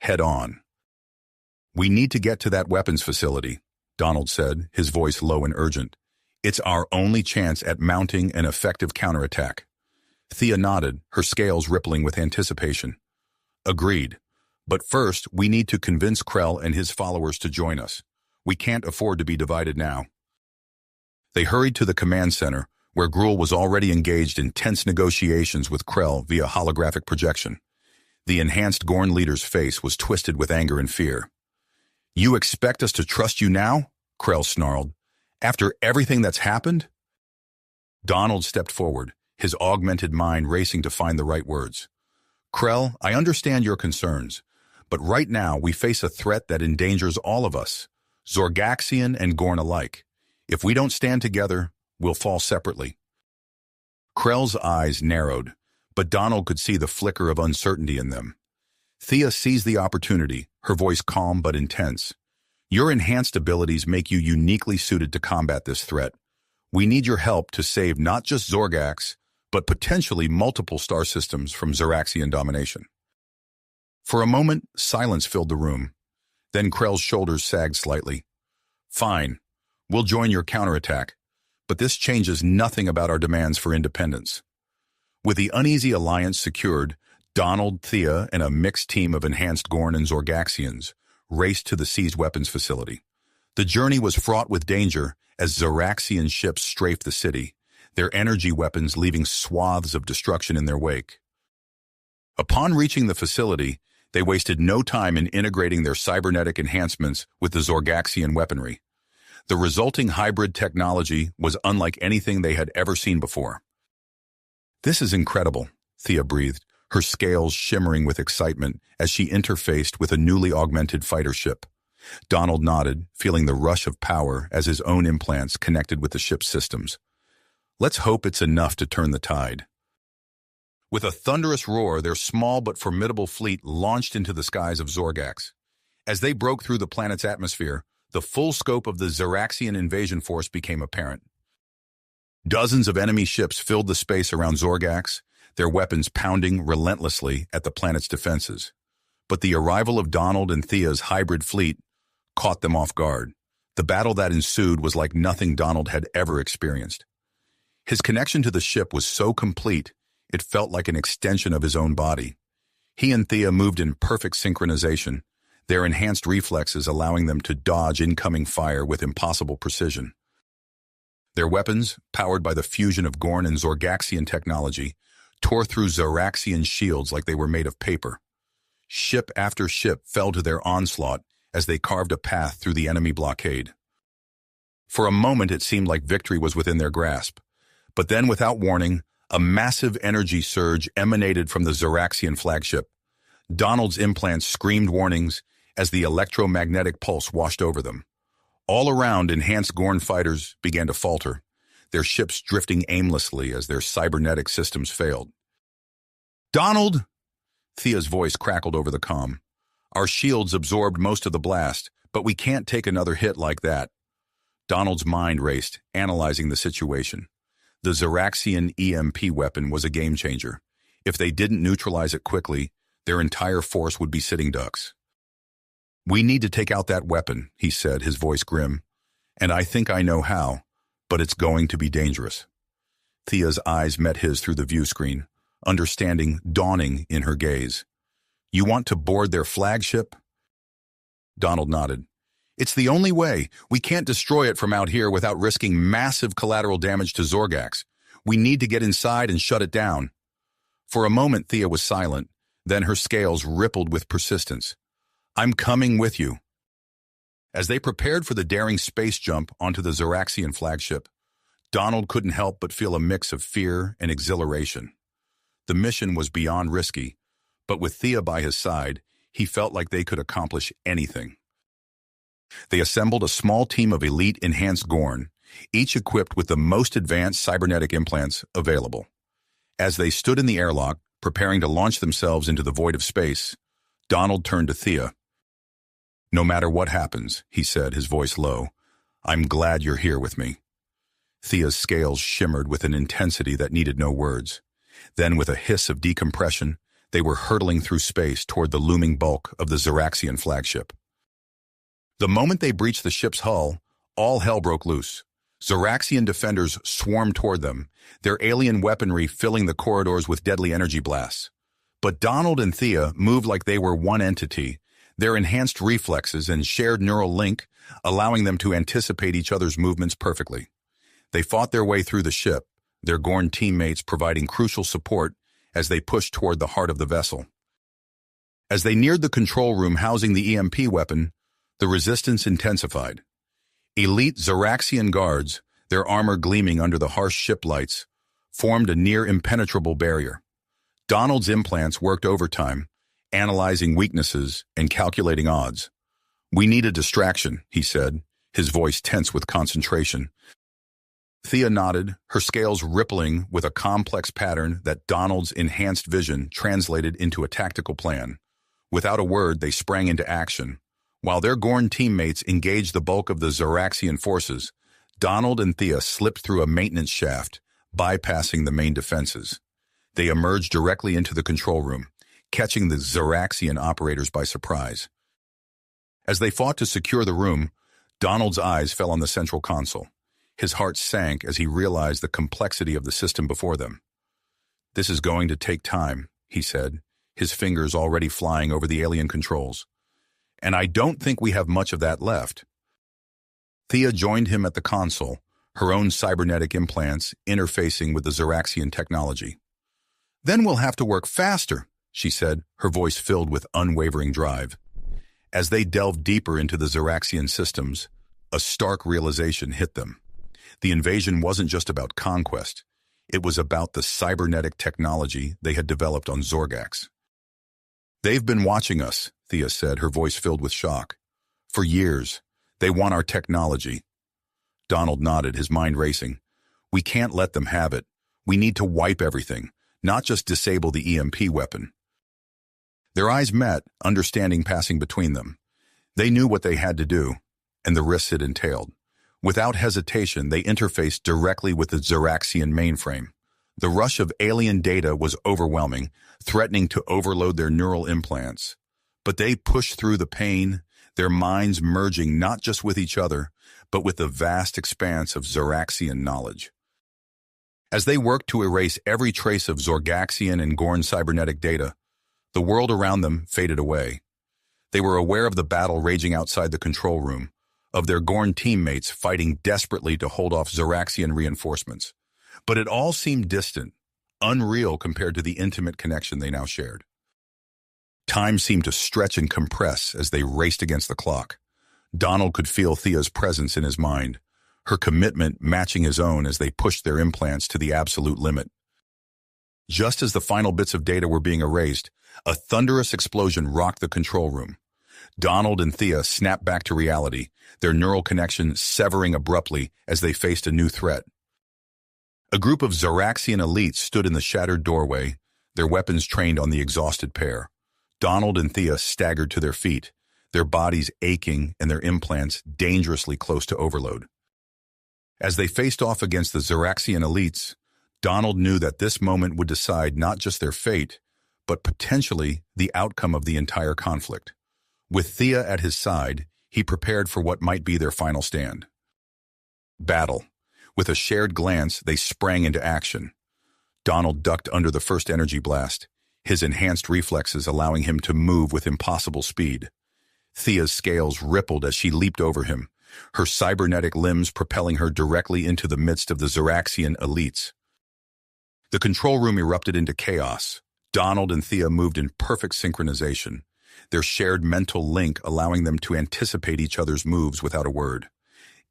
head-on. "We need to get to that weapons facility," Donald said, his voice low and urgent. "It's our only chance at mounting an effective counterattack." Thea nodded, her scales rippling with anticipation. "Agreed. But first, we need to convince Krell and his followers to join us. We can't afford to be divided now." They hurried to the command center, where Gruul was already engaged in tense negotiations with Krell via holographic projection. The enhanced Gorn leader's face was twisted with anger and fear. "You expect us to trust you now?" Krell snarled. "After everything that's happened?" Donald stepped forward, his augmented mind racing to find the right words. "Krell, I understand your concerns, but right now we face a threat that endangers all of us, Zorgaxian and Gorn alike. If we don't stand together, we'll fall separately." Krell's eyes narrowed, but Donald could see the flicker of uncertainty in them. Thea seized the opportunity, her voice calm but intense. "Your enhanced abilities make you uniquely suited to combat this threat. We need your help to save not just Zorgax, but potentially multiple star systems from Zoraxian domination." For a moment, silence filled the room. Then Krell's shoulders sagged slightly. "Fine, we'll join your counterattack, but this changes nothing about our demands for independence." With the uneasy alliance secured, Donald, Thea, and a mixed team of enhanced Gorn and Zorgaxians raced to the seized weapons facility. The journey was fraught with danger as Zoraxian ships strafed the city, their energy weapons leaving swaths of destruction in their wake. Upon reaching the facility, they wasted no time in integrating their cybernetic enhancements with the Zorgaxian weaponry. The resulting hybrid technology was unlike anything they had ever seen before. "This is incredible," Thea breathed, her scales shimmering with excitement as she interfaced with a newly augmented fighter ship. Donald nodded, feeling the rush of power as his own implants connected with the ship's systems. "Let's hope it's enough to turn the tide." With a thunderous roar, their small but formidable fleet launched into the skies of Zorgax. As they broke through the planet's atmosphere, the full scope of the Zoraxian invasion force became apparent. Dozens of enemy ships filled the space around Zorgax, their weapons pounding relentlessly at the planet's defenses. But the arrival of Donald and Thea's hybrid fleet caught them off guard. The battle that ensued was like nothing Donald had ever experienced. His connection to the ship was so complete, it felt like an extension of his own body. He and Thea moved in perfect synchronization, their enhanced reflexes allowing them to dodge incoming fire with impossible precision. Their weapons, powered by the fusion of Gorn and Zorgaxian technology, tore through Zoraxian shields like they were made of paper. Ship after ship fell to their onslaught as they carved a path through the enemy blockade. For a moment it seemed like victory was within their grasp, but then without warning, a massive energy surge emanated from the Zoraxian flagship. Donald's implants screamed warnings as the electromagnetic pulse washed over them. All around, enhanced Gorn fighters began to falter, their ships drifting aimlessly as their cybernetic systems failed. "Donald!" Thea's voice crackled over the comm. "Our shields absorbed most of the blast, but we can't take another hit like that." Donald's mind raced, analyzing the situation. The Zoraxian EMP weapon was a game-changer. If they didn't neutralize it quickly, their entire force would be sitting ducks. "We need to take out that weapon," he said, his voice grim. "And I think I know how, but it's going to be dangerous." Thea's eyes met his through the view screen, understanding dawning in her gaze. "You want to board their flagship?" Donald nodded. "It's the only way. We can't destroy it from out here without risking massive collateral damage to Zorgax. We need to get inside and shut it down." For a moment, Thea was silent, then her scales rippled with persistence. "I'm coming with you." As they prepared for the daring space jump onto the Zoraxian flagship, Donald couldn't help but feel a mix of fear and exhilaration. The mission was beyond risky, but with Thea by his side, he felt like they could accomplish anything. They assembled a small team of elite enhanced Gorn, each equipped with the most advanced cybernetic implants available. As they stood in the airlock, preparing to launch themselves into the void of space, Donald turned to Thea. "No matter what happens," he said, his voice low, "I'm glad you're here with me." Thea's scales shimmered with an intensity that needed no words. Then, with a hiss of decompression, they were hurtling through space toward the looming bulk of the Zeraxian flagship. The moment they breached the ship's hull, all hell broke loose. Zeraxian defenders swarmed toward them, their alien weaponry filling the corridors with deadly energy blasts. But Donald and Thea moved like they were one entity, their enhanced reflexes and shared neural link allowing them to anticipate each other's movements perfectly. They fought their way through the ship, their Gorn teammates providing crucial support as they pushed toward the heart of the vessel. As they neared the control room housing the EMP weapon, the resistance intensified. Elite Zeraxian guards, their armor gleaming under the harsh ship lights, formed a near-impenetrable barrier. Donald's implants worked overtime, analyzing weaknesses and calculating odds. "We need a distraction," he said, his voice tense with concentration. Thea nodded, her scales rippling with a complex pattern that Donald's enhanced vision translated into a tactical plan. Without a word, they sprang into action. While their Gorn teammates engaged the bulk of the Zeraxian forces, Donald and Thea slipped through a maintenance shaft, bypassing the main defenses. They emerged directly into the control room, catching the Zeraxian operators by surprise. As they fought to secure the room, Donald's eyes fell on the central console. His heart sank as he realized the complexity of the system before them. "This is going to take time," he said, his fingers already flying over the alien controls. "And I don't think we have much of that left." Thea joined him at the console, her own cybernetic implants interfacing with the Zeraxian technology. "Then we'll have to work faster," she said, her voice filled with unwavering drive. As they delved deeper into the Zeraxian systems, a stark realization hit them. The invasion wasn't just about conquest. It was about the cybernetic technology they had developed on Zorgax. "They've been watching us," Thea said, her voice filled with shock. "For years. They want our technology." Donald nodded, his mind racing. "We can't let them have it. We need to wipe everything, not just disable the EMP weapon." Their eyes met, understanding passing between them. They knew what they had to do, and the risks it entailed. Without hesitation, they interfaced directly with the Zeraxian mainframe. The rush of alien data was overwhelming, threatening to overload their neural implants. But they pushed through the pain, their minds merging not just with each other, but with the vast expanse of Zeraxian knowledge. As they worked to erase every trace of Zorgaxian and Gorn cybernetic data, the world around them faded away. They were aware of the battle raging outside the control room, of their Gorn teammates fighting desperately to hold off Zeraxian reinforcements. But it all seemed distant, unreal compared to the intimate connection they now shared. Time seemed to stretch and compress as they raced against the clock. Donald could feel Thea's presence in his mind, her commitment matching his own as they pushed their implants to the absolute limit. Just as the final bits of data were being erased, a thunderous explosion rocked the control room. Donald and Thea snapped back to reality, their neural connection severing abruptly as they faced a new threat. A group of Zeraxian elites stood in the shattered doorway, their weapons trained on the exhausted pair. Donald and Thea staggered to their feet, their bodies aching and their implants dangerously close to overload. As they faced off against the Zeraxian elites, Donald knew that this moment would decide not just their fate, but potentially the outcome of the entire conflict. With Thea at his side, he prepared for what might be their final stand. Battle. With a shared glance, they sprang into action. Donald ducked under the first energy blast, his enhanced reflexes allowing him to move with impossible speed. Thea's scales rippled as she leaped over him, her cybernetic limbs propelling her directly into the midst of the Zeraxian elites. The control room erupted into chaos. Donald and Thea moved in perfect synchronization, their shared mental link allowing them to anticipate each other's moves without a word.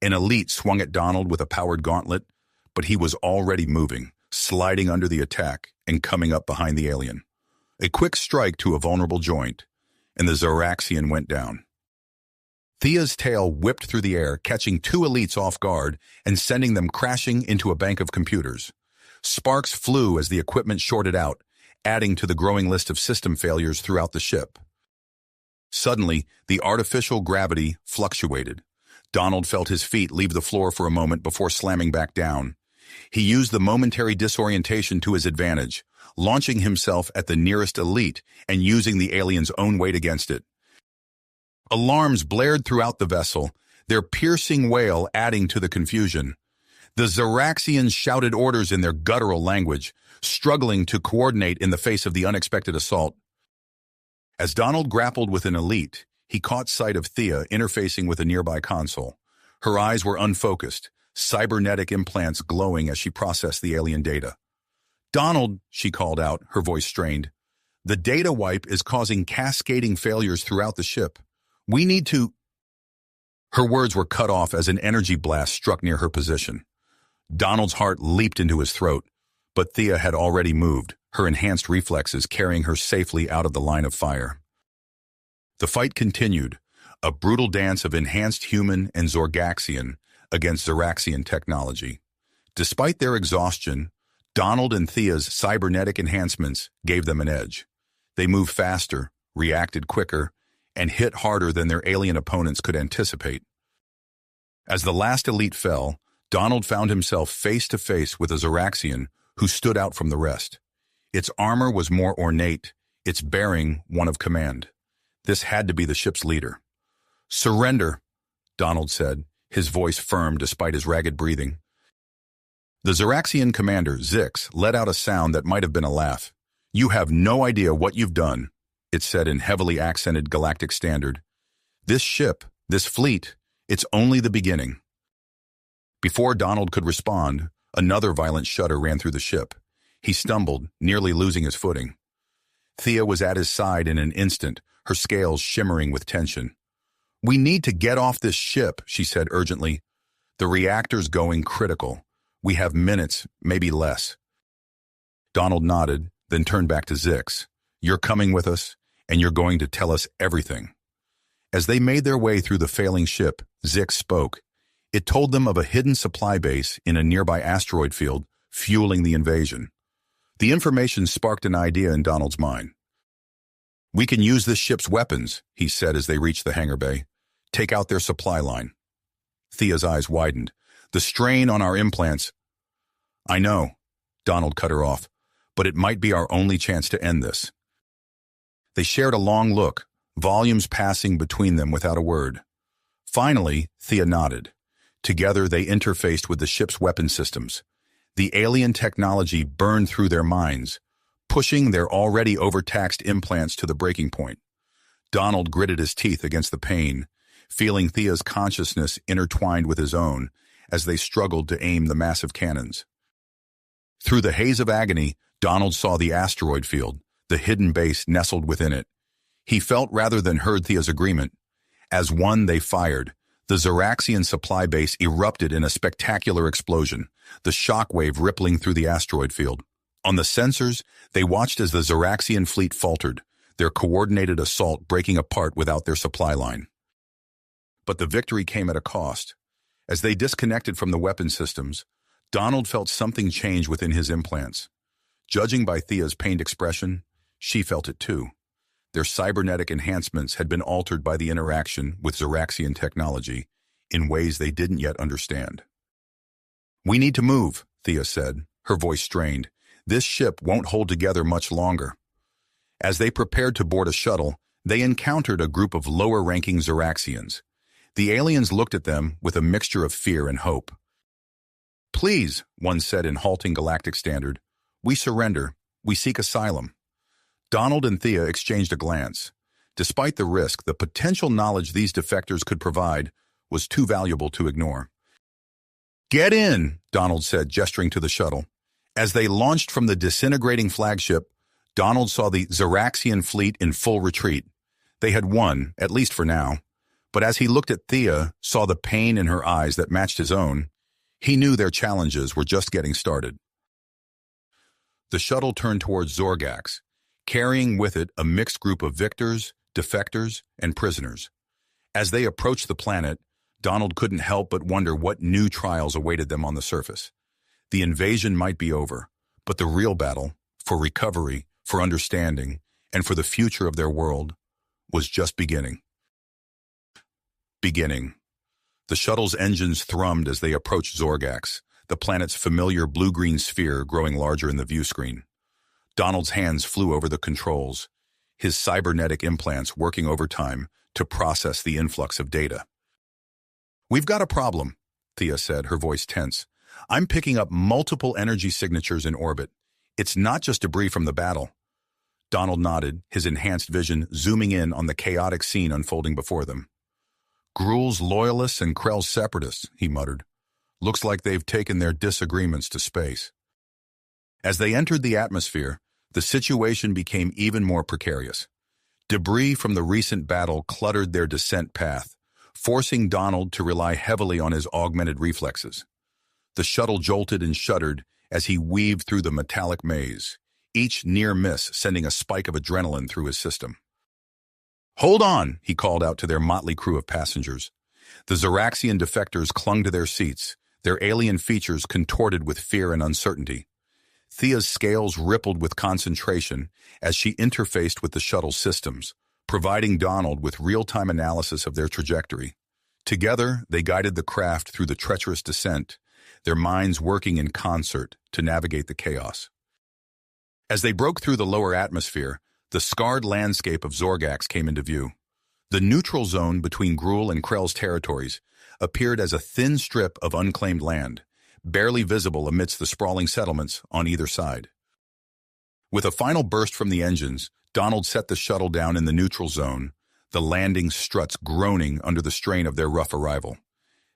An elite swung at Donald with a powered gauntlet, but he was already moving, sliding under the attack and coming up behind the alien. A quick strike to a vulnerable joint, and the Zeraxian went down. Thea's tail whipped through the air, catching two elites off guard and sending them crashing into a bank of computers. Sparks flew as the equipment shorted out, adding to the growing list of system failures throughout the ship. Suddenly, the artificial gravity fluctuated. Donald felt his feet leave the floor for a moment before slamming back down. He used the momentary disorientation to his advantage, launching himself at the nearest elite and using the alien's own weight against it. Alarms blared throughout the vessel, their piercing wail adding to the confusion. The Zeraxians shouted orders in their guttural language, struggling to coordinate in the face of the unexpected assault. As Donald grappled with an elite, he caught sight of Thea interfacing with a nearby console. Her eyes were unfocused, cybernetic implants glowing as she processed the alien data. "Donald," she called out, her voice strained. "The data wipe is causing cascading failures throughout the ship. We need to—" Her words were cut off as an energy blast struck near her position. Donald's heart leaped into his throat, but Thea had already moved, her enhanced reflexes carrying her safely out of the line of fire. The fight continued, a brutal dance of enhanced human and Zorgaxian against Zeraxian technology. Despite their exhaustion, Donald and Thea's cybernetic enhancements gave them an edge. They moved faster, reacted quicker, and hit harder than their alien opponents could anticipate. As the last elite fell, Donald found himself face to face with a Zeraxian who stood out from the rest. Its armor was more ornate, its bearing one of command. This had to be the ship's leader. "Surrender," Donald said, his voice firm despite his ragged breathing. The Zeraxian commander, Zix, let out a sound that might have been a laugh. "You have no idea what you've done," it said in heavily accented galactic standard. "This ship, this fleet, it's only the beginning." Before Donald could respond, another violent shudder ran through the ship. He stumbled, nearly losing his footing. Thea was at his side in an instant, her scales shimmering with tension. "We need to get off this ship," she said urgently. "The reactor's going critical. We have minutes, maybe less." Donald nodded, then turned back to Zix. "You're coming with us, and you're going to tell us everything." As they made their way through the failing ship, Zix spoke. It told them of a hidden supply base in a nearby asteroid field, fueling the invasion. The information sparked an idea in Donald's mind. "We can use this ship's weapons," he said as they reached the hangar bay. "Take out their supply line." Thea's eyes widened. "The strain on our implants—" "I know," Donald cut her off, "but it might be our only chance to end this." They shared a long look, volumes passing between them without a word. Finally, Thea nodded. Together, they interfaced with the ship's weapon systems. The alien technology burned through their minds, pushing their already overtaxed implants to the breaking point. Donald gritted his teeth against the pain, feeling Thea's consciousness intertwined with his own as they struggled to aim the massive cannons. Through the haze of agony, Donald saw the asteroid field, the hidden base nestled within it. He felt rather than heard Thea's agreement. As one, they fired. The Zeraxian supply base erupted in a spectacular explosion, the shockwave rippling through the asteroid field. On the sensors, they watched as the Zeraxian fleet faltered, their coordinated assault breaking apart without their supply line. But the victory came at a cost. As they disconnected from the weapon systems, Donald felt something change within his implants. Judging by Thea's pained expression, she felt it too. Their cybernetic enhancements had been altered by the interaction with Zeraxian technology in ways they didn't yet understand. "We need to move," Thea said, her voice strained. "This ship won't hold together much longer." As they prepared to board a shuttle, they encountered a group of lower-ranking Zeraxians. The aliens looked at them with a mixture of fear and hope. "Please," one said in halting galactic standard, "we surrender. We seek asylum." Donald and Thea exchanged a glance. Despite the risk, the potential knowledge these defectors could provide was too valuable to ignore. "Get in," Donald said, gesturing to the shuttle. As they launched from the disintegrating flagship, Donald saw the Zeraxian fleet in full retreat. They had won, at least for now. But as he looked at Thea, saw the pain in her eyes that matched his own, he knew their challenges were just getting started. The shuttle turned towards Zorgax, carrying with it a mixed group of victors, defectors, and prisoners. As they approached the planet, Donald couldn't help but wonder what new trials awaited them on the surface. The invasion might be over, but the real battle, for recovery, for understanding, and for the future of their world, was just beginning. The shuttle's engines thrummed as they approached Zorgax, the planet's familiar blue-green sphere growing larger in the view screen. Donald's hands flew over the controls, his cybernetic implants working overtime to process the influx of data. "We've got a problem," Thea said, her voice tense. "I'm picking up multiple energy signatures in orbit. It's not just debris from the battle." Donald nodded, his enhanced vision zooming in on the chaotic scene unfolding before them. "Gruul's loyalists and Krell's separatists," he muttered. "Looks like they've taken their disagreements to space." As they entered the atmosphere, the situation became even more precarious. Debris from the recent battle cluttered their descent path, forcing Donald to rely heavily on his augmented reflexes. The shuttle jolted and shuddered as he weaved through the metallic maze, each near miss sending a spike of adrenaline through his system. "Hold on," he called out to their motley crew of passengers. The Zoraxian defectors clung to their seats, their alien features contorted with fear and uncertainty. Thea's scales rippled with concentration as she interfaced with the shuttle's systems, providing Donald with real-time analysis of their trajectory. Together, they guided the craft through the treacherous descent, their minds working in concert to navigate the chaos. As they broke through the lower atmosphere, the scarred landscape of Zorgax came into view. The neutral zone between Gruul and Krell's territories appeared as a thin strip of unclaimed land, barely visible amidst the sprawling settlements on either side. With a final burst from the engines, Donald set the shuttle down in the neutral zone, the landing struts groaning under the strain of their rough arrival.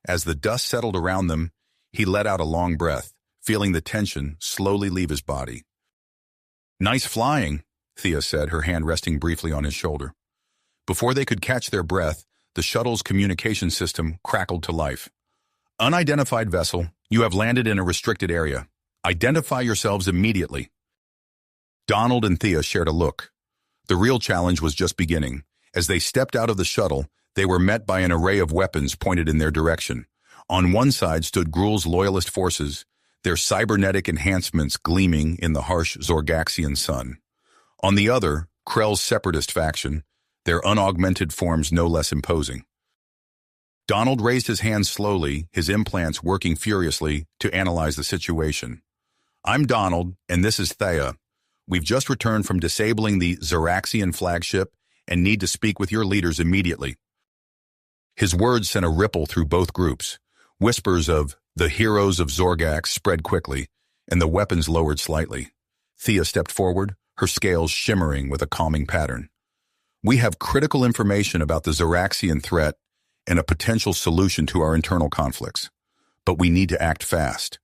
As the dust settled around them, he let out a long breath, feeling the tension slowly leave his body. "Nice flying," Thea said, her hand resting briefly on his shoulder. Before they could catch their breath, the shuttle's communication system crackled to life. "Unidentified vessel, you have landed in a restricted area. Identify yourselves immediately." Donald and Thea shared a look. The real challenge was just beginning. As they stepped out of the shuttle, they were met by an array of weapons pointed in their direction. On one side stood Gruul's loyalist forces, their cybernetic enhancements gleaming in the harsh Zorgaxian sun. On the other, Krell's separatist faction, their unaugmented forms no less imposing. Donald raised his hands slowly, his implants working furiously to analyze the situation. "I'm Donald, and this is Thea. We've just returned from disabling the Zoraxian flagship and need to speak with your leaders immediately." His words sent a ripple through both groups. Whispers of "the heroes of Zorgax" spread quickly, and the weapons lowered slightly. Thea stepped forward, her scales shimmering with a calming pattern. "We have critical information about the Zoraxian threat and a potential solution to our internal conflicts. But we need to act fast."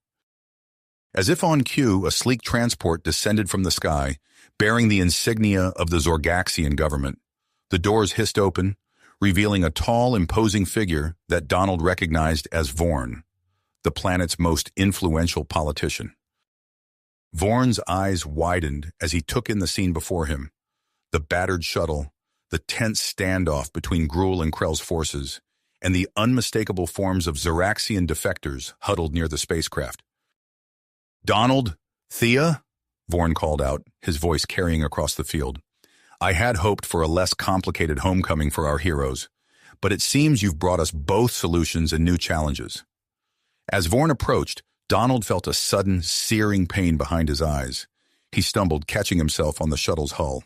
As if on cue, a sleek transport descended from the sky, bearing the insignia of the Zorgaxian government. The doors hissed open, revealing a tall, imposing figure that Donald recognized as Vorn, the planet's most influential politician. Vorn's eyes widened as he took in the scene before him. The battered shuttle, the tense standoff between Gruul and Krell's forces, and the unmistakable forms of Zoraxian defectors huddled near the spacecraft. "Donald, Thea?" Vorn called out, his voice carrying across the field. "I had hoped for a less complicated homecoming for our heroes, but it seems you've brought us both solutions and new challenges." As Vorn approached, Donald felt a sudden, searing pain behind his eyes. He stumbled, catching himself on the shuttle's hull.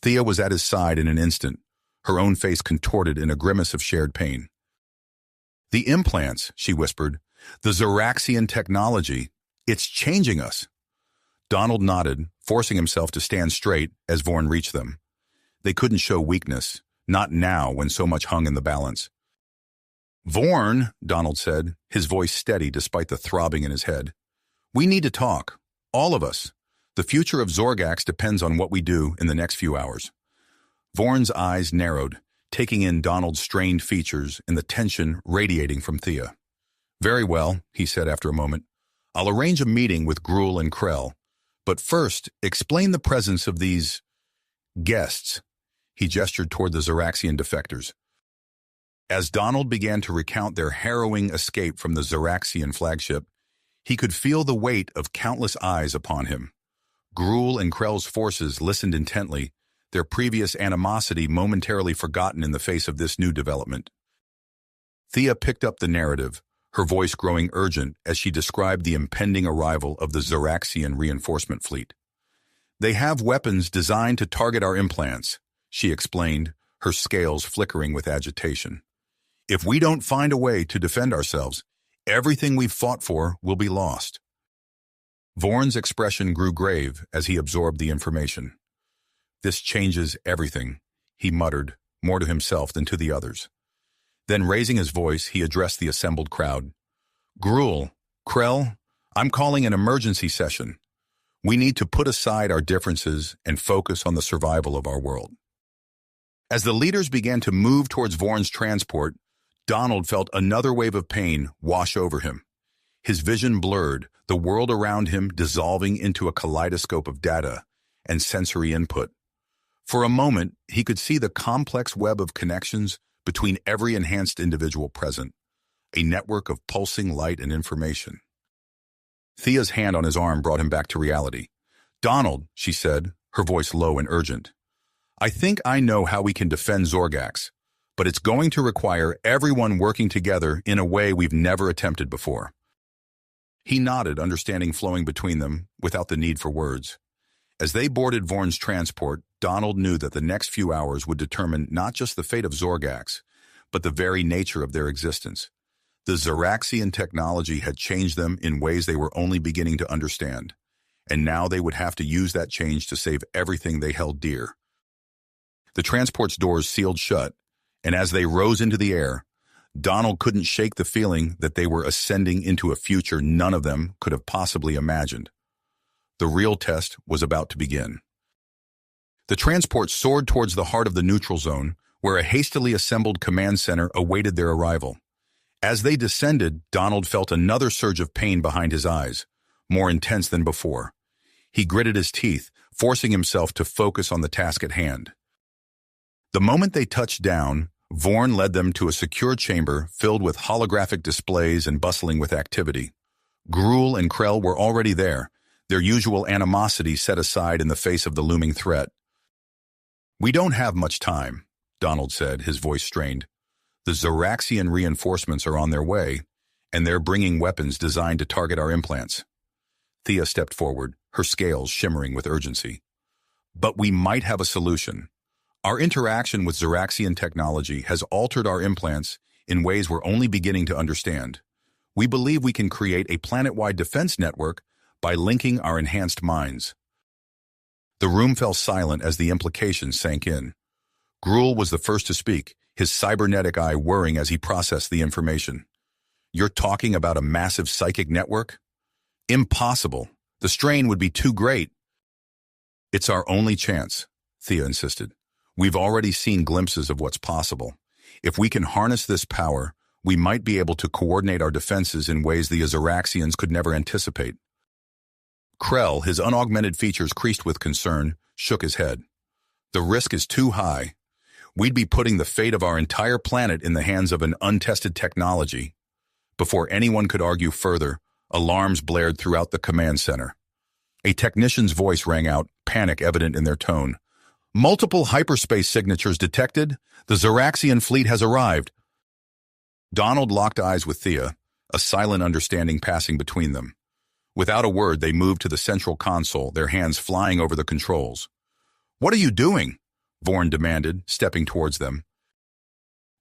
Thea was at his side in an instant, her own face contorted in a grimace of shared pain. "The implants," she whispered. "The Zoraxian technology. It's changing us." Donald nodded, forcing himself to stand straight as Vorn reached them. They couldn't show weakness, not now when so much hung in the balance. "Vorn," Donald said, his voice steady despite the throbbing in his head. "We need to talk. All of us. The future of Zorgax depends on what we do in the next few hours." Vorn's eyes narrowed, taking in Donald's strained features and the tension radiating from Thea. "Very well," he said after a moment. "I'll arrange a meeting with Gruul and Krell. But first, explain the presence of these guests." He gestured toward the Zoraxian defectors. As Donald began to recount their harrowing escape from the Zeraxian flagship, he could feel the weight of countless eyes upon him. Gruul and Krell's forces listened intently, their previous animosity momentarily forgotten in the face of this new development. Thea picked up the narrative, her voice growing urgent as she described the impending arrival of the Zeraxian reinforcement fleet. "They have weapons designed to target our implants," she explained, her scales flickering with agitation. "If we don't find a way to defend ourselves, everything we've fought for will be lost." Vorn's expression grew grave as he absorbed the information. "This changes everything," he muttered, more to himself than to the others. Then, raising his voice, he addressed the assembled crowd. "Gruul, Krell, I'm calling an emergency session. We need to put aside our differences and focus on the survival of our world." As the leaders began to move towards Vorn's transport, Donald felt another wave of pain wash over him. His vision blurred, the world around him dissolving into a kaleidoscope of data and sensory input. For a moment, he could see the complex web of connections between every enhanced individual present, a network of pulsing light and information. Thea's hand on his arm brought him back to reality. "Donald," she said, her voice low and urgent, "I think I know how we can defend Zorgax, but it's going to require everyone working together in a way we've never attempted before." He nodded, understanding flowing between them, without the need for words. As they boarded Vorn's transport, Donald knew that the next few hours would determine not just the fate of Zorgax, but the very nature of their existence. The Zeraxian technology had changed them in ways they were only beginning to understand, and now they would have to use that change to save everything they held dear. The transport's doors sealed shut, and as they rose into the air, Donald couldn't shake the feeling that they were ascending into a future none of them could have possibly imagined. The real test was about to begin. The transport soared towards the heart of the neutral zone, where a hastily assembled command center awaited their arrival. As they descended, Donald felt another surge of pain behind his eyes, more intense than before. He gritted his teeth, forcing himself to focus on the task at hand. The moment they touched down, Vorn led them to a secure chamber filled with holographic displays and bustling with activity. Gruul and Krell were already there, their usual animosity set aside in the face of the looming threat. "We don't have much time," Donald said, his voice strained. "The Zeraxian reinforcements are on their way, and they're bringing weapons designed to target our implants." Thea stepped forward, her scales shimmering with urgency. "But we might have a solution. Our interaction with Zeraxian technology has altered our implants in ways we're only beginning to understand. We believe we can create a planet-wide defense network by linking our enhanced minds." The room fell silent as the implications sank in. Gruul was the first to speak, his cybernetic eye whirring as he processed the information. "You're talking about a massive psychic network?" "Impossible. The strain would be too great." "It's our only chance," Thea insisted. "We've already seen glimpses of what's possible. If we can harness this power, we might be able to coordinate our defenses in ways the Zeraxians could never anticipate." Krell, his unaugmented features creased with concern, shook his head. "The risk is too high. We'd be putting the fate of our entire planet in the hands of an untested technology." Before anyone could argue further, alarms blared throughout the command center. A technician's voice rang out, panic evident in their tone. "Multiple hyperspace signatures detected. The Zeraxian fleet has arrived." Donald locked eyes with Thea, a silent understanding passing between them. Without a word, they moved to the central console, their hands flying over the controls. "What are you doing?" Vorn demanded, stepping towards them.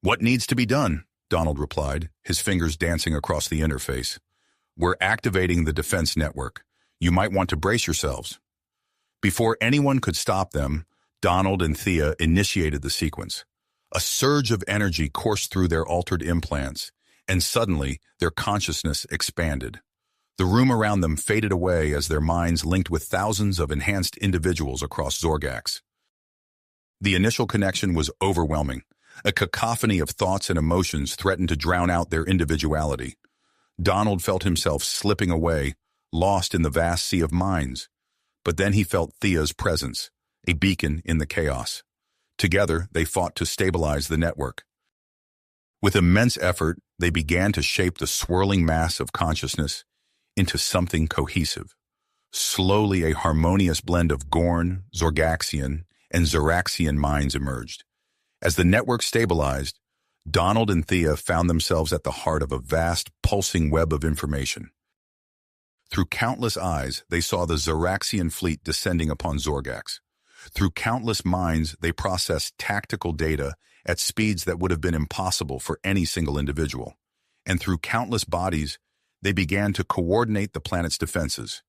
"What needs to be done?" Donald replied, his fingers dancing across the interface. "We're activating the defense network. You might want to brace yourselves." Before anyone could stop them, Donald and Thea initiated the sequence. A surge of energy coursed through their altered implants, and suddenly their consciousness expanded. The room around them faded away as their minds linked with thousands of enhanced individuals across Zorgax. The initial connection was overwhelming. A cacophony of thoughts and emotions threatened to drown out their individuality. Donald felt himself slipping away, lost in the vast sea of minds. But then he felt Thea's presence, a beacon in the chaos. Together, they fought to stabilize the network. With immense effort, they began to shape the swirling mass of consciousness into something cohesive. Slowly, a harmonious blend of Gorn, Zorgaxian, and Zeraxian minds emerged. As the network stabilized, Donald and Thea found themselves at the heart of a vast, pulsing web of information. Through countless eyes, they saw the Zeraxian fleet descending upon Zorgax. Through countless minds, they processed tactical data at speeds that would have been impossible for any single individual. And through countless bodies, they began to coordinate the planet's defenses.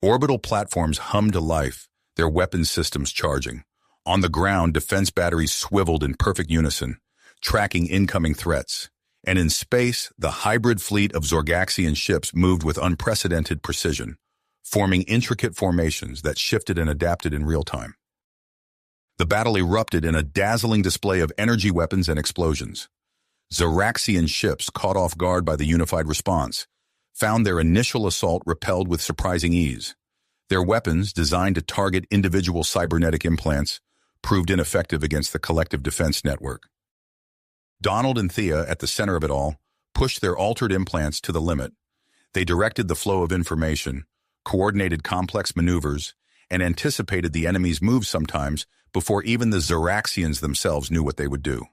Orbital platforms hummed to life, their weapons systems charging. On the ground, defense batteries swiveled in perfect unison, tracking incoming threats. And in space, the hybrid fleet of Zorgaxian ships moved with unprecedented precision, forming intricate formations that shifted and adapted in real time. The battle erupted in a dazzling display of energy weapons and explosions. Zeraxian ships, caught off guard by the unified response, found their initial assault repelled with surprising ease. Their weapons, designed to target individual cybernetic implants, proved ineffective against the collective defense network. Donald and Thea, at the center of it all, pushed their altered implants to the limit. They directed the flow of information, coordinated complex maneuvers, and anticipated the enemy's moves sometimes before even the Zeraxians themselves knew what they would do.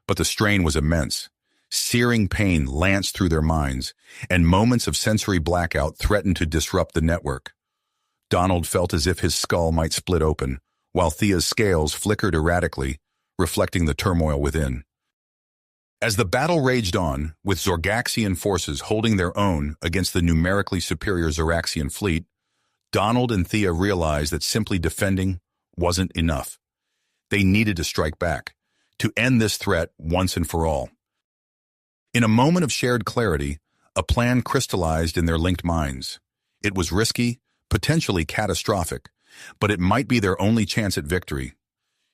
But the strain was immense. Searing pain lanced through their minds, and moments of sensory blackout threatened to disrupt the network. Donald felt as if his skull might split open, while Thea's scales flickered erratically, reflecting the turmoil within. As the battle raged on, with Zorgaxian forces holding their own against the numerically superior Zeraxian fleet, Donald and Thea realized that simply defending wasn't enough. They needed to strike back, to end this threat once and for all. In a moment of shared clarity, a plan crystallized in their linked minds. It was risky, potentially catastrophic, but it might be their only chance at victory.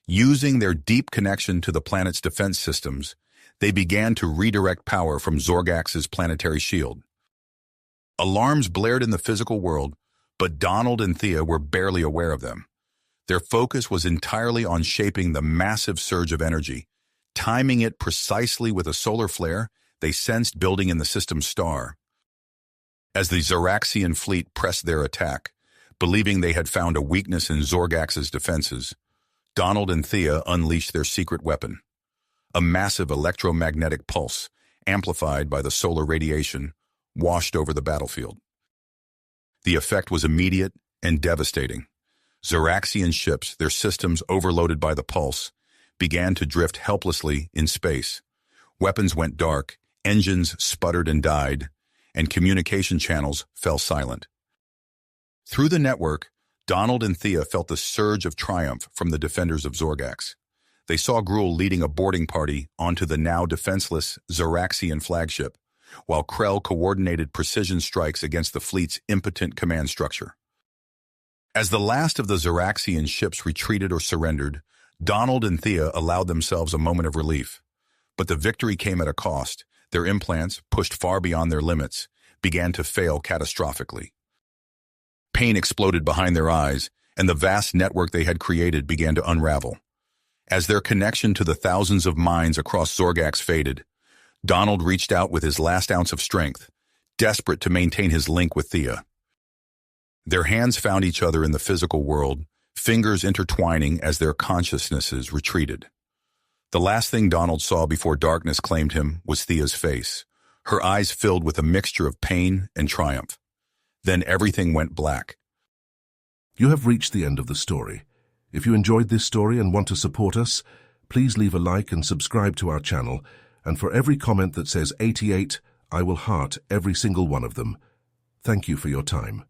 Using their deep connection to the planet's defense systems, they began to redirect power from Zorgax's planetary shield. Alarms blared in the physical world, but Donald and Thea were barely aware of them. Their focus was entirely on shaping the massive surge of energy, timing it precisely with a solar flare they sensed building in the system's star. As the Zeraxian fleet pressed their attack, believing they had found a weakness in Zorgax's defenses, Donald and Thea unleashed their secret weapon. A massive electromagnetic pulse, amplified by the solar radiation, washed over the battlefield. The effect was immediate and devastating. Zeraxian ships, their systems overloaded by the pulse, began to drift helplessly in space. Weapons went dark, engines sputtered and died, and communication channels fell silent. Through the network, Donald and Thea felt the surge of triumph from the defenders of Zorgax. They saw Gruul leading a boarding party onto the now defenseless Zeraxian flagship, while Krell coordinated precision strikes against the fleet's impotent command structure. As the last of the Zeraxian ships retreated or surrendered, Donald and Thea allowed themselves a moment of relief. But the victory came at a cost. Their implants, pushed far beyond their limits, began to fail catastrophically. Pain exploded behind their eyes, and the vast network they had created began to unravel. As their connection to the thousands of minds across Zorgax faded, Donald reached out with his last ounce of strength, desperate to maintain his link with Thea. Their hands found each other in the physical world, fingers intertwining as their consciousnesses retreated. The last thing Donald saw before darkness claimed him was Thea's face, her eyes filled with a mixture of pain and triumph. Then everything went black. You have reached the end of the story. If you enjoyed this story and want to support us, please leave a like and subscribe to our channel, and for every comment that says 88, I will heart every single one of them. Thank you for your time.